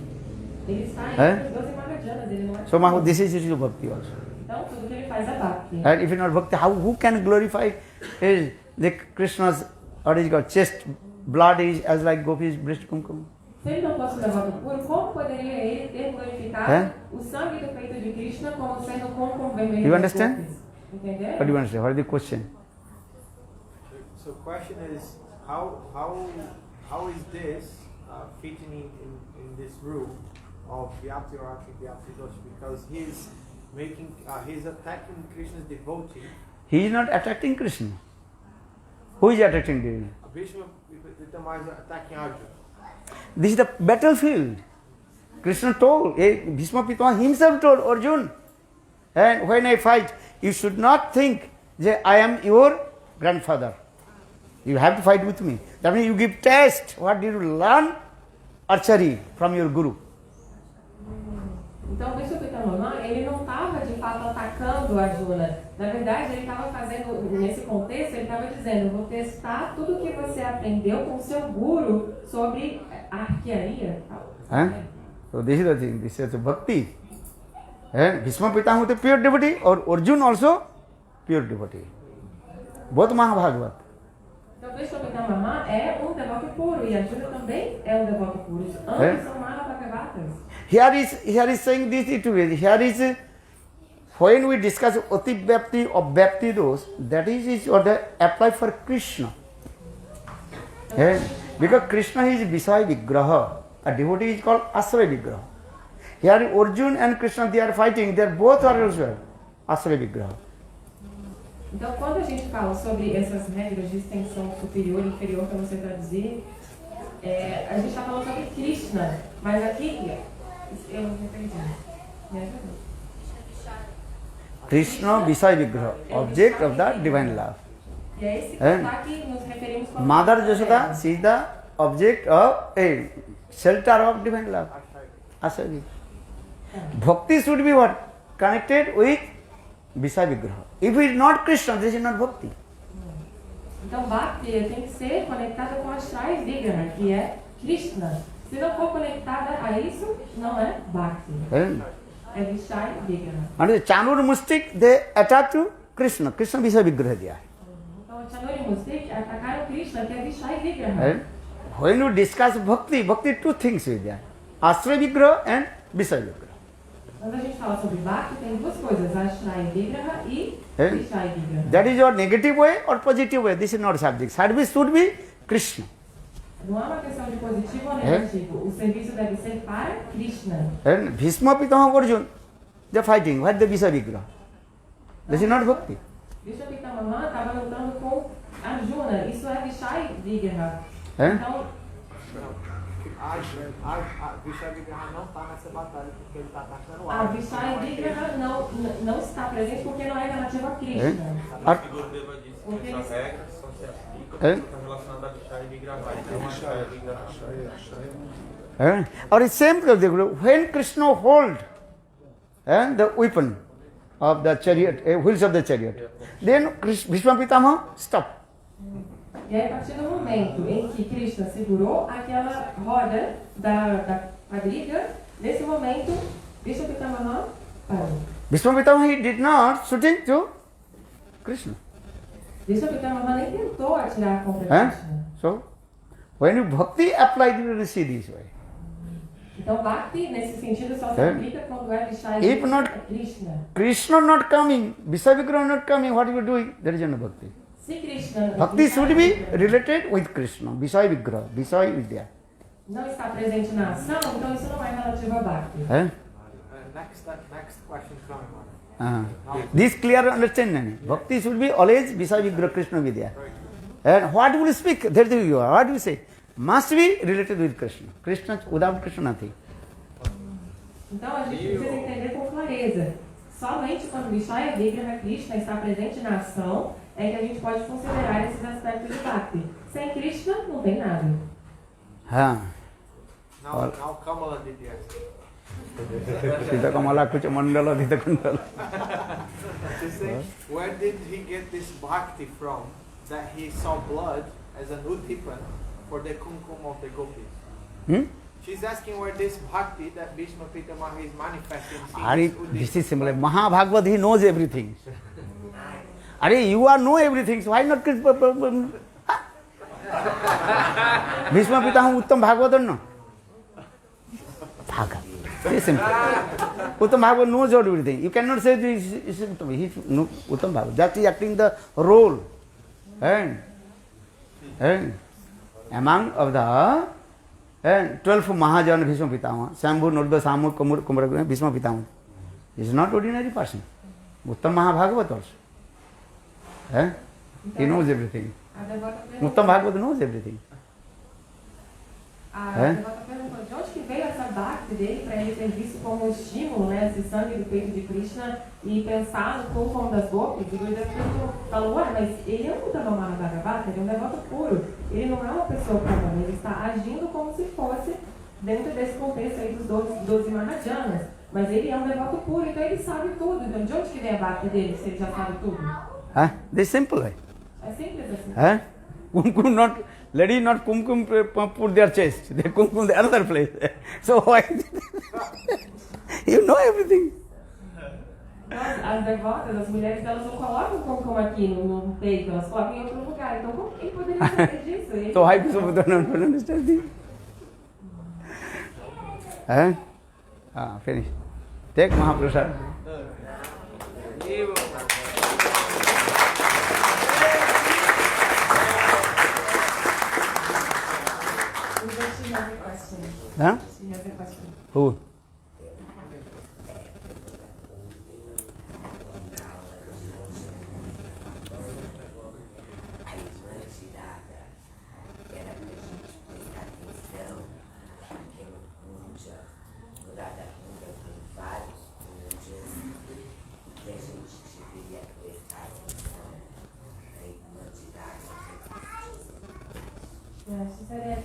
Ele está entre os 12 Mahajanas, ele não é. So this is bhakti also. Então tudo que ele faz é bhakti. And if it not bhakti, who can glorify the Krishna's, what is called, chest blood is as like Gopi's breast kumkum? Se ele não fosse devoto puro, como poderia ele ter glorificado o sangue do peito de Krishna como sendo kumkum vermelho? You understand? Entendeu? What do you understand? What is the question? So question is, how is this fitting in this rule of Vyapti Rakhi Vyapti Doshi? Because he's attacking Krishna's devotee. He is not attacking Krishna. Who is attacking Krishna? Bhishma Pitama is attacking Arjuna. This is the battlefield. Krishna told, Bhishma Pitama himself told Arjuna, and when I fight, you should not think that I am your grandfather. You have to fight with me. That means you give test. What did you learn? Archery from your guru. Então, Bhishma Pitama, ele não estava de fato atacando Arjuna. Na verdade, ele estava fazendo, nesse contexto, ele estava dizendo, vou testar tudo que você aprendeu com o seu guru sobre arquearia. So this is the thing, this is the bhakti. Bhishma Pitama was a pure devotee, or Arjuna also pure devotee. Both Mahabhagavat. Então, Bhishma Pitama é um devoto puro e Arjuna também é um devoto puro. Ambos são Mahabhagavatas. Here is saying this together. Here is when we discuss Ati Vyapti or Vyapti dos, that is what apply for Krishna. Because Krishna is Visaya Vigraha. A devotee is called Asraya Vigraha. Here Arjuna and Krishna, they are fighting. They both are also Asraya Vigraha. Então, quando a gente fala sobre essas regras de extensão superior e inferior, para você traduzir, a gente está falando sobre Krishna, mas aqui, eu não entendi. Krishna Visaya Vigraha, object of the divine love. E é esse que nos referimos como Mother Yashoda, she is the object of, shelter of divine love. Ashavi. Bhakti should be what? Connected with Vishaya Vigraha. If it is not Krishna, this is not Bhakti. Então, Bhakti tem que ser conectada com a Shai Vigraha, que é Krishna. Se não for conectada a isso, não é Bhakti. É Vishaya Vigraha. And the Chanur Mustik, they attach to Krishna. Krishna Vishaya Vigraha there. Então, o Chanur e Mustik atacaram Krishna, que é Vishaya Vigraha. When you discuss Bhakti, Bhakti two things with there. Ashraya Vigraha and Vishaya Vigraha. Quando a gente fala sobre Bhakti, tem duas coisas, Ashray Vigraha e Vishaya Vigraha. That is your negative way or positive way. This is not subject. Service should be Krishna. Não é uma questão de positivo ou negativo. O serviço deve ser para Krishna. And Bhishma Pitama Arjuna, they are fighting. What the Vishaya Vigraha? This is not Bhakti. Bhishma Pitama estava lutando com Arjuna. Isso é Vishaya Vigraha. Então, Vishaya Vigraha não está nessa batalha porque ele está atacando o a Vishaya Vigraha não está presente porque não é relativa a Krishna. A figura deva disse que essas regras só se aplicam estão relacionadas a Vishaya Vigraha. Então, Vishaya Vigraha. Or it's same when Krishna hold the weapon of the chariot, wheels of the chariot, then Bhishma Pitama stop. E aí, a partir do momento em que Krishna segurou aquela roda da quadriga, nesse momento, Bhishma Pitama parou. Bhishma Pitama, he did not shooting to Krishna. Bhishma Pitama nem tentou atirar contra Krishna. So, when you bhakti applied, you will see this way. Então, Bhakti, nesse sentido, só se aplica quando é Vishaya If not Krishna. Krishna not coming, Vishaya Vigraha not coming, what you doing? There is no bhakti. Se Krishna Bhakti should be related with Krishna, Vishaya Vigraha, Vishaya Vidya. não está presente na ação, então isso não é relativo a Bhakti. Next question from him. This clear understanding. Bhakti should be always Vishaya Vigraha, Krishna Vidya. And what will speak? That is what we say. Must be related with Krishna. Krishna, without Krishna, nothing. Então a gente precisa entender com clareza. Somente quando Vishaya Vigraha Krishna está presente na ação é que a gente pode considerar esses aspectos de Bhakti. Sem Krishna, não tem nada. Now Kamala did yes. Sita Kamala Kucha Mandala Dita Kundala. Where did he get this bhakti from? That he saw blood as an uddipan for the kumkum of the gopis. She's asking where this bhakti that Bhishma Pitama is manifesting. This is similar. Mahabhagavad, he knows everything. You are know everything, so why not Krishna? Bhishma Pitama Uttam Bhagavatam no? Bhagavad. Very simple. Uttam Bhagavad knows everything. You cannot say this is Uttam. He knows Uttam Bhagavad. That is acting the role. And among of the 12 Mahajan Bhishma Pitama, Shambhu, Nodda, Samu, Kumara, Bhishma Pitama. He is not ordinary person. Uttam Mahabhagavat also. He knows everything. Uttam Bhagavad knows everything. A devota perguntou de onde que veio essa Bhakti dele para ele ter visto como estímulo, né, esse sangue do peito de Krishna e pensar no kumkum das gopis. E o Gurudev falou, mas ele é um Uttama Mahabhagavata, ele é um devoto puro. Ele não é uma pessoa comum, ele está agindo como se fosse dentro desse contexto aí dos 12 Mahajanas. Mas ele é um devoto puro, então ele sabe tudo. Então de onde que vem a Bhakti dele se ele já sabe tudo? This simple. É simples assim. Kumkum not, lady not kumkum put their chest, they kumkum the another place. So why? You know everything. As devotas, as mulheres, elas não colocam kumkum aqui no peito, elas colocam em outro lugar. Então como quem poderia saber disso? So why people don't understand this? Finish. Take Mahaprasad. She has a question. She has a question. Who? Yeah, she said that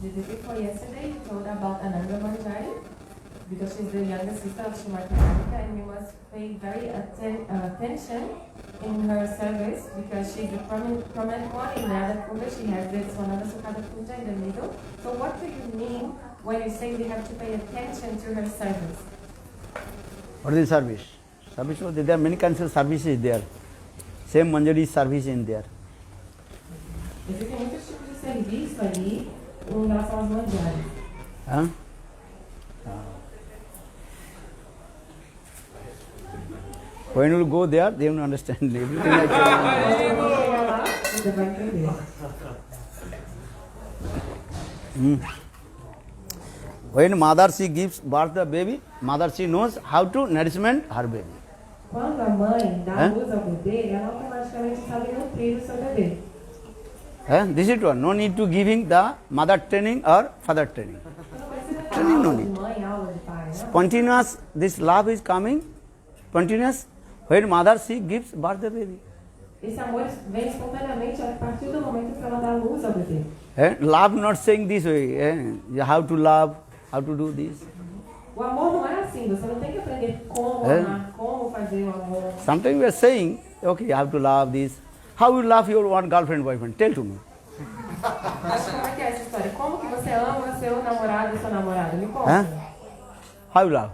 The day before yesterday, you told about Ananda Manjari, because she's the younger sister of Srimati Radhika, and we must pay very attention in her service, because she's the prominent one in Radha Kunda. She has this Swananda Sukhada Puja in the middle. So what do you mean when you say we have to pay attention to her service? What is service? Service, there are many kinds of services there. Same Manjari service in there. Existem muitos tipos de serviço ali em relação às manjares. Huh? When you go there, they will understand everything. I tell Você vai entender. you. When Madarshi gives birth to the baby, Madarshi knows how to nourishment her baby. Quando a mãe dá luz ao bebê, ela automaticamente sabe nutrir o seu bebê. This is one. No need to giving the mother training or father training. Training no need. Mãe, aula de pai, né? Spontaneous, this love is coming. Spontaneous. When Madarshi gives birth to the baby. Esse amor vem espontaneamente a partir do momento que ela dá luz ao bebê. Love not saying this way. How to love, how to do this. O amor não é assim, você não tem que aprender como amar, como fazer o amor. Sometimes we are saying, okay, you have to love this. How you love your one girlfriend, boyfriend? Tell to me. Mas como é que é essa história? Como que você ama seu namorado e sua namorada? Me conta. How you love?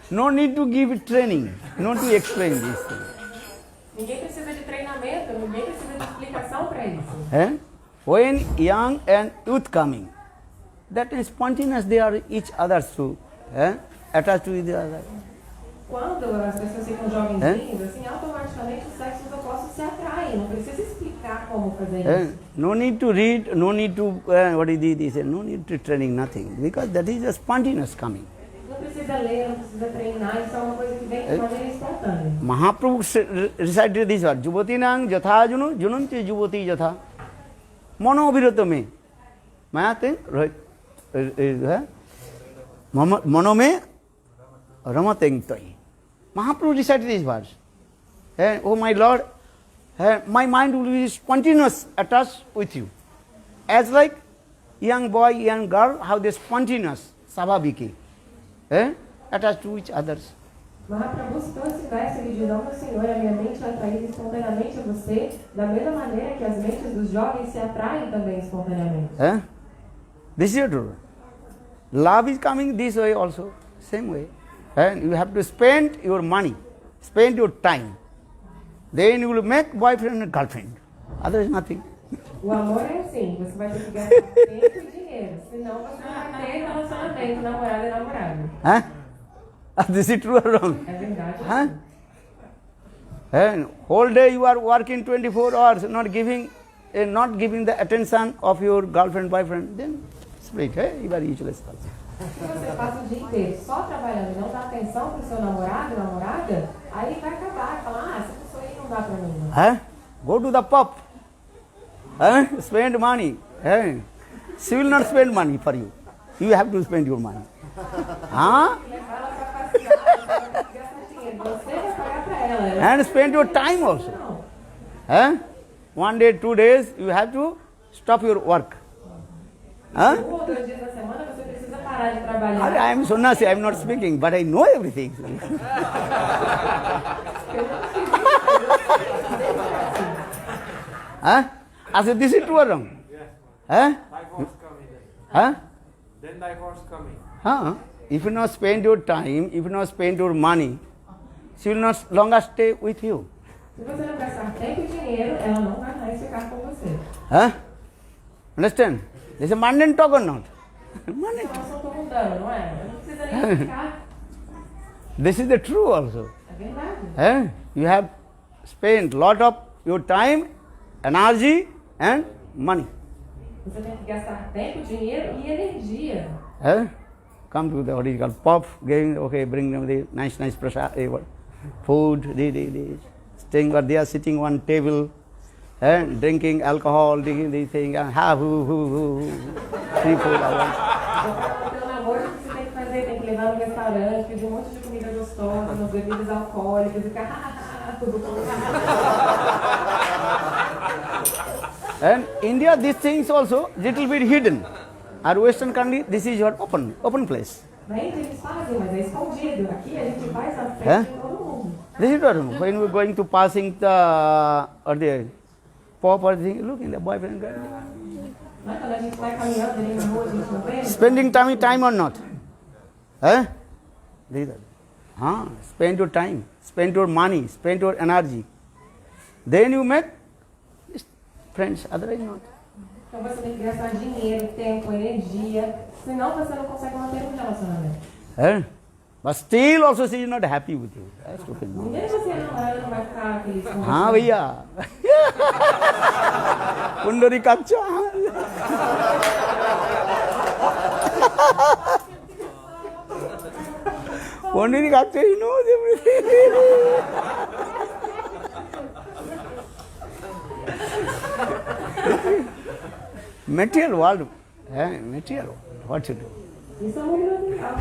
No need to give training, not to explain this. Ninguém precisa de treinamento, ninguém precisa de explicação para isso. When young and youth coming, that is spontaneous, they are each others to attached to each other. Quando as pessoas ficam jovenzinhos, assim, automaticamente os sexos opostos se atraem. Não precisa explicar como fazer isso. No need to read, no need to, what is this? No need to training, nothing. Because that is a spontaneous coming. Não precisa ler, não precisa treinar, isso é uma coisa que vem de maneira espontânea. Mahaprabhu recited this word, Juvatinang jatha junu, junanti juvati jatha. Mono virata me. Mayate, right? Mono me ramateng toi. Mahaprabhu recited these words. Oh my Lord, my mind will be spontaneous attached with you. As like young boy, young girl, how they spontaneous, savabhiki, attached to each others. Mahaprabhu citou esse verso, ele diz, não, meu Senhor, a minha mente é atraída espontaneamente a você, da mesma maneira que as mentes dos jovens se atraem também espontaneamente. This is true. Love is coming this way also, same way. And you have to spend your money, spend your time. Then you will make boyfriend and girlfriend. Otherwise nothing. O amor é assim, você vai ter que gastar tempo e dinheiro, senão você não vai ter relacionamento, namorado e namorado. This is true or wrong? É verdade. And whole day you are working 24 hours, not giving the attention of your girlfriend, boyfriend, then split. You are useless. Se você passa o dia inteiro só trabalhando e não dá atenção para o seu namorado, namorada, aí vai acabar, falar, essa pessoa aí não dá para mim. Go to the pub. Spend money. She will not spend money for you. You have to spend your money. And spend your time also. 1 day, 2 days, you have to stop your work. Um ou 2 dias da semana você precisa parar de trabalhar. I am Sonnasi, I am not speaking, but I know everything. I said, this is true or wrong? Divorce coming then. Then divorce coming. If you not spend your time, if you not spend your money, she will not longer stay with you. Se você não gastar tempo e dinheiro, ela não vai mais ficar com você. Understand? This is a mundane talk or not? Isso é um assunto mundano, não é? Não precisa nem ficar. This is the true also. É verdade. You have spent lot of your time, energy and money. Você tem que gastar tempo, dinheiro e energia. Come to the what is called pub, bring them the nice prasad, food, staying where they are sitting on table, drinking alcohol, drinking these things, and have 3-4 hours. Pelo namoro que você tem que fazer, tem que levar no restaurante, pedir um monte de comida gostosa, umas bebidas alcoólicas e ficar And India, these things also little bit hidden. Our Western country, this is your open place. Na Índia eles fazem, mas é escondido. Aqui a gente faz a Hã? festa de todo mundo. This is what when we're going to passing the or the pop or thing, look in the boyfriend girl. Mas quando a gente vai caminhando ali na rua, a gente não vê. Spending time or not? Huh? Spend your time, spend your money, spend your energy. Then you make friends, otherwise not. Então você tem que gastar dinheiro, tempo, energia. Senão você não consegue manter um relacionamento. Huh? But still also she is not happy with you. That's stupid. Ninguém você namorada não vai ficar feliz com você. हाँ भैया पुंडरी काक्षा पुंडरी काक्षा he knows everything. Material world, material world. What to do? Isso é muito legal.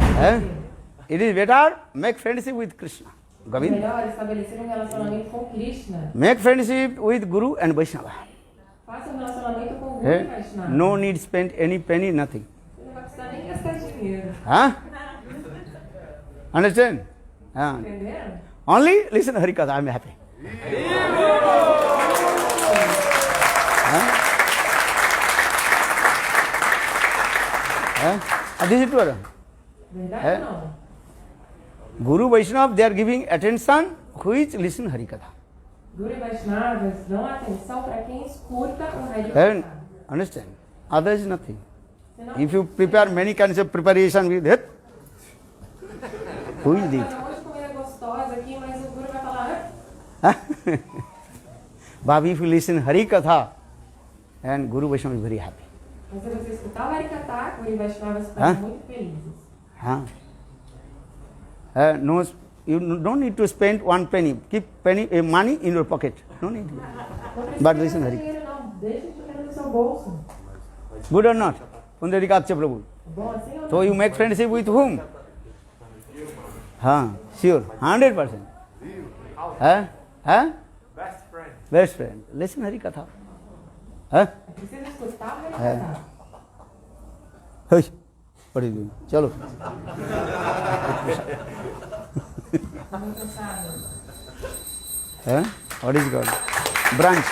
It is better make friendship with Krishna. É Govind. melhor estabelecer um relacionamento com Krishna. Make friendship with Guru and Vaishnava. Faça um relacionamento com o Guru e Vaishnava. No need spend any penny, nothing. Você não vai precisar nem gastar dinheiro. Huh? Understand? Entenderam? Only listen Harikatha, I am happy. This is true. Verdade ou não? Guru Vaishnava, they are giving attention which listen Harikatha. Guru e Vaishnavas dão atenção para quem escuta o And Harikatha. understand? Others nothing. Senão, If you prepare many kinds of preparation with it, who is fazer it? um monte de comida gostosa aqui, mas o Guru vai falar, "Ah, But if you listen Harikatha, and Guru Vaishnava is very happy. mas se você escutar o Harikatha, Guru e Vaishnavas ficam muito felizes. Huh? No, you don't need to spend one penny. Keep money in your pocket. No need. Não But precisa listen, gastar Hari. dinheiro não, deixa o dinheiro no seu bolso. Good or not? Pundarikatcha Prabhu. Bom assim ou não? So you make friendship with whom? Sure. 100%. Best friend. Best friend. Listen Harikatha. Huh? Precisa escutar o Harikatha. Hey, what are you doing? Chalo. Tá muito cansado. What is it called? Branch.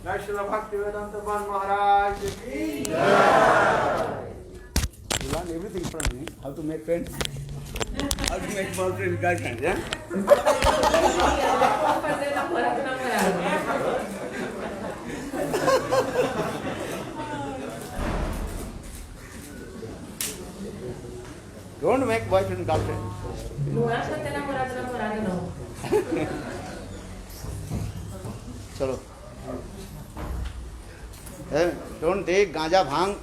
Jai Srila Bhaktivedanta Maharaj ki. You learn everything from me. How to make friends. How to make boyfriend, girlfriend. Yeah? Como fazer namorado e namorada. Don't make boyfriend, girlfriend. Não acha ter namorado e namorada, não. Chalo. Don't take ganja, bhang,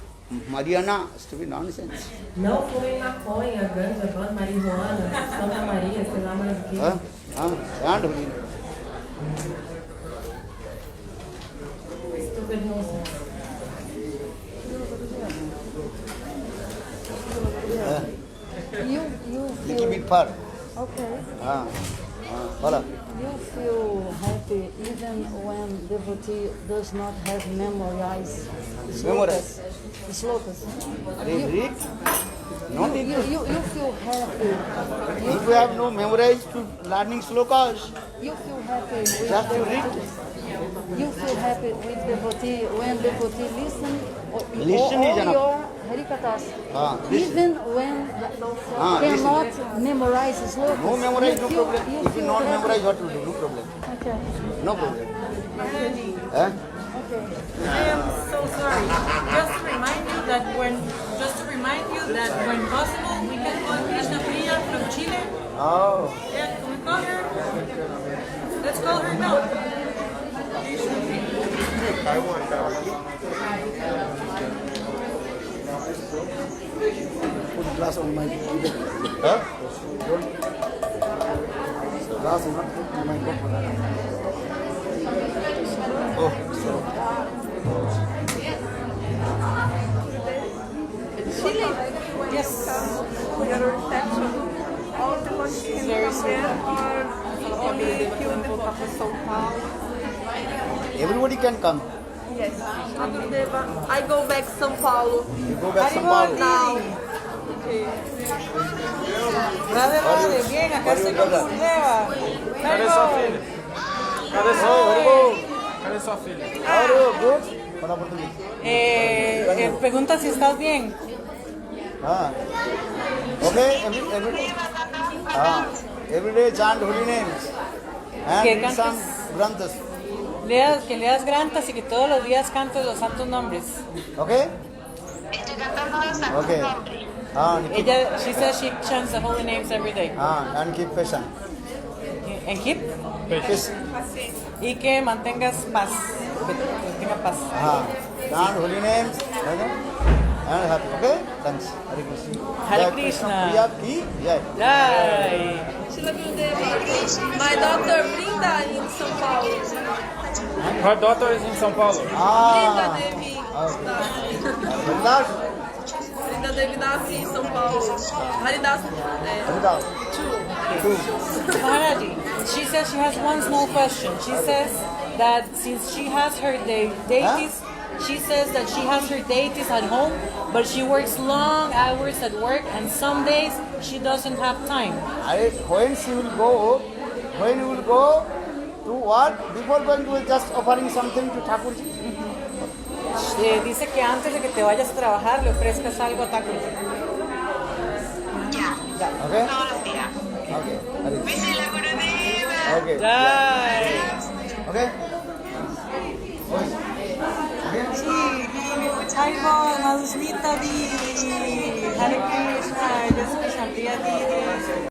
marijuana. Stupid nonsense. Não fumem maconha, ganja, van, marihuana, Santa Maria, sei lá mais o que. Can't do it. Stupid nonsense. You Little feel bit far. okay. Follow. You feel happy even when devotee does not have memorized Memorize. slokas. Read. No need to. You feel happy. If you have no memorized to learning slokas, You feel happy with just to read. You feel happy with devotee when devotee listen Listen is all enough. your harikatas. Listen. Even when cannot memorize slokas. No memorize, no problem. You If you feel not happy. memorize, what to do? No problem. Okay. No problem. Okay. I am so sorry. Just to remind you that when possible, we can call Krishna Priya from Chile. Oh. Yeah, can we call her? Let's call her now. Put glass on my glass is not put on my cup. Oh, sorry. Chile. Yes. Your reception. All the ones can come there or only few people. Everybody can come. Yes. I go back to São Paulo. You go back São Paulo. Now. Brother, brother, bien, acá estoy con tu nueva. Cadê sua filha? Cadê sua filha? Cadê sua filha? How are you? Good? Fala português. Pregunta si estás bien. Ah. Okay, every day chant holy names and Que read some cantes. granthas. Que leas grantas y que todos los días cantes los santos nombres. Okay? Okay. She says she chants the holy names every day. And keep patient. And keep. Patient. Y que mantengas paz. Que tenga paz. Chant holy names and happy. Okay? Thanks. Hare Krishna. Hare Krishna. Priya ki jai. Jai. My daughter Brinda in São Paulo. Her daughter is in São Paulo. Brinda Devi. Haridas? Brinda Devi nasce em São Paulo. Haridas. Haridas. Two. Maharaji, she says she has one small question. She says that since she has her deities, she says that she has her deities at home, but she works long hours at work, and some days she doesn't have time. When she will go, when you will go to what? Before going to just offering something to Thakurji? Dice que antes de que te vayas a trabajar le ofrezcas algo a Thakurji. Okay? Okay. Okay. Jai. Okay? Haribo, Madhusmita Di, Hare Krishna, Jai Shri Shantiya Di.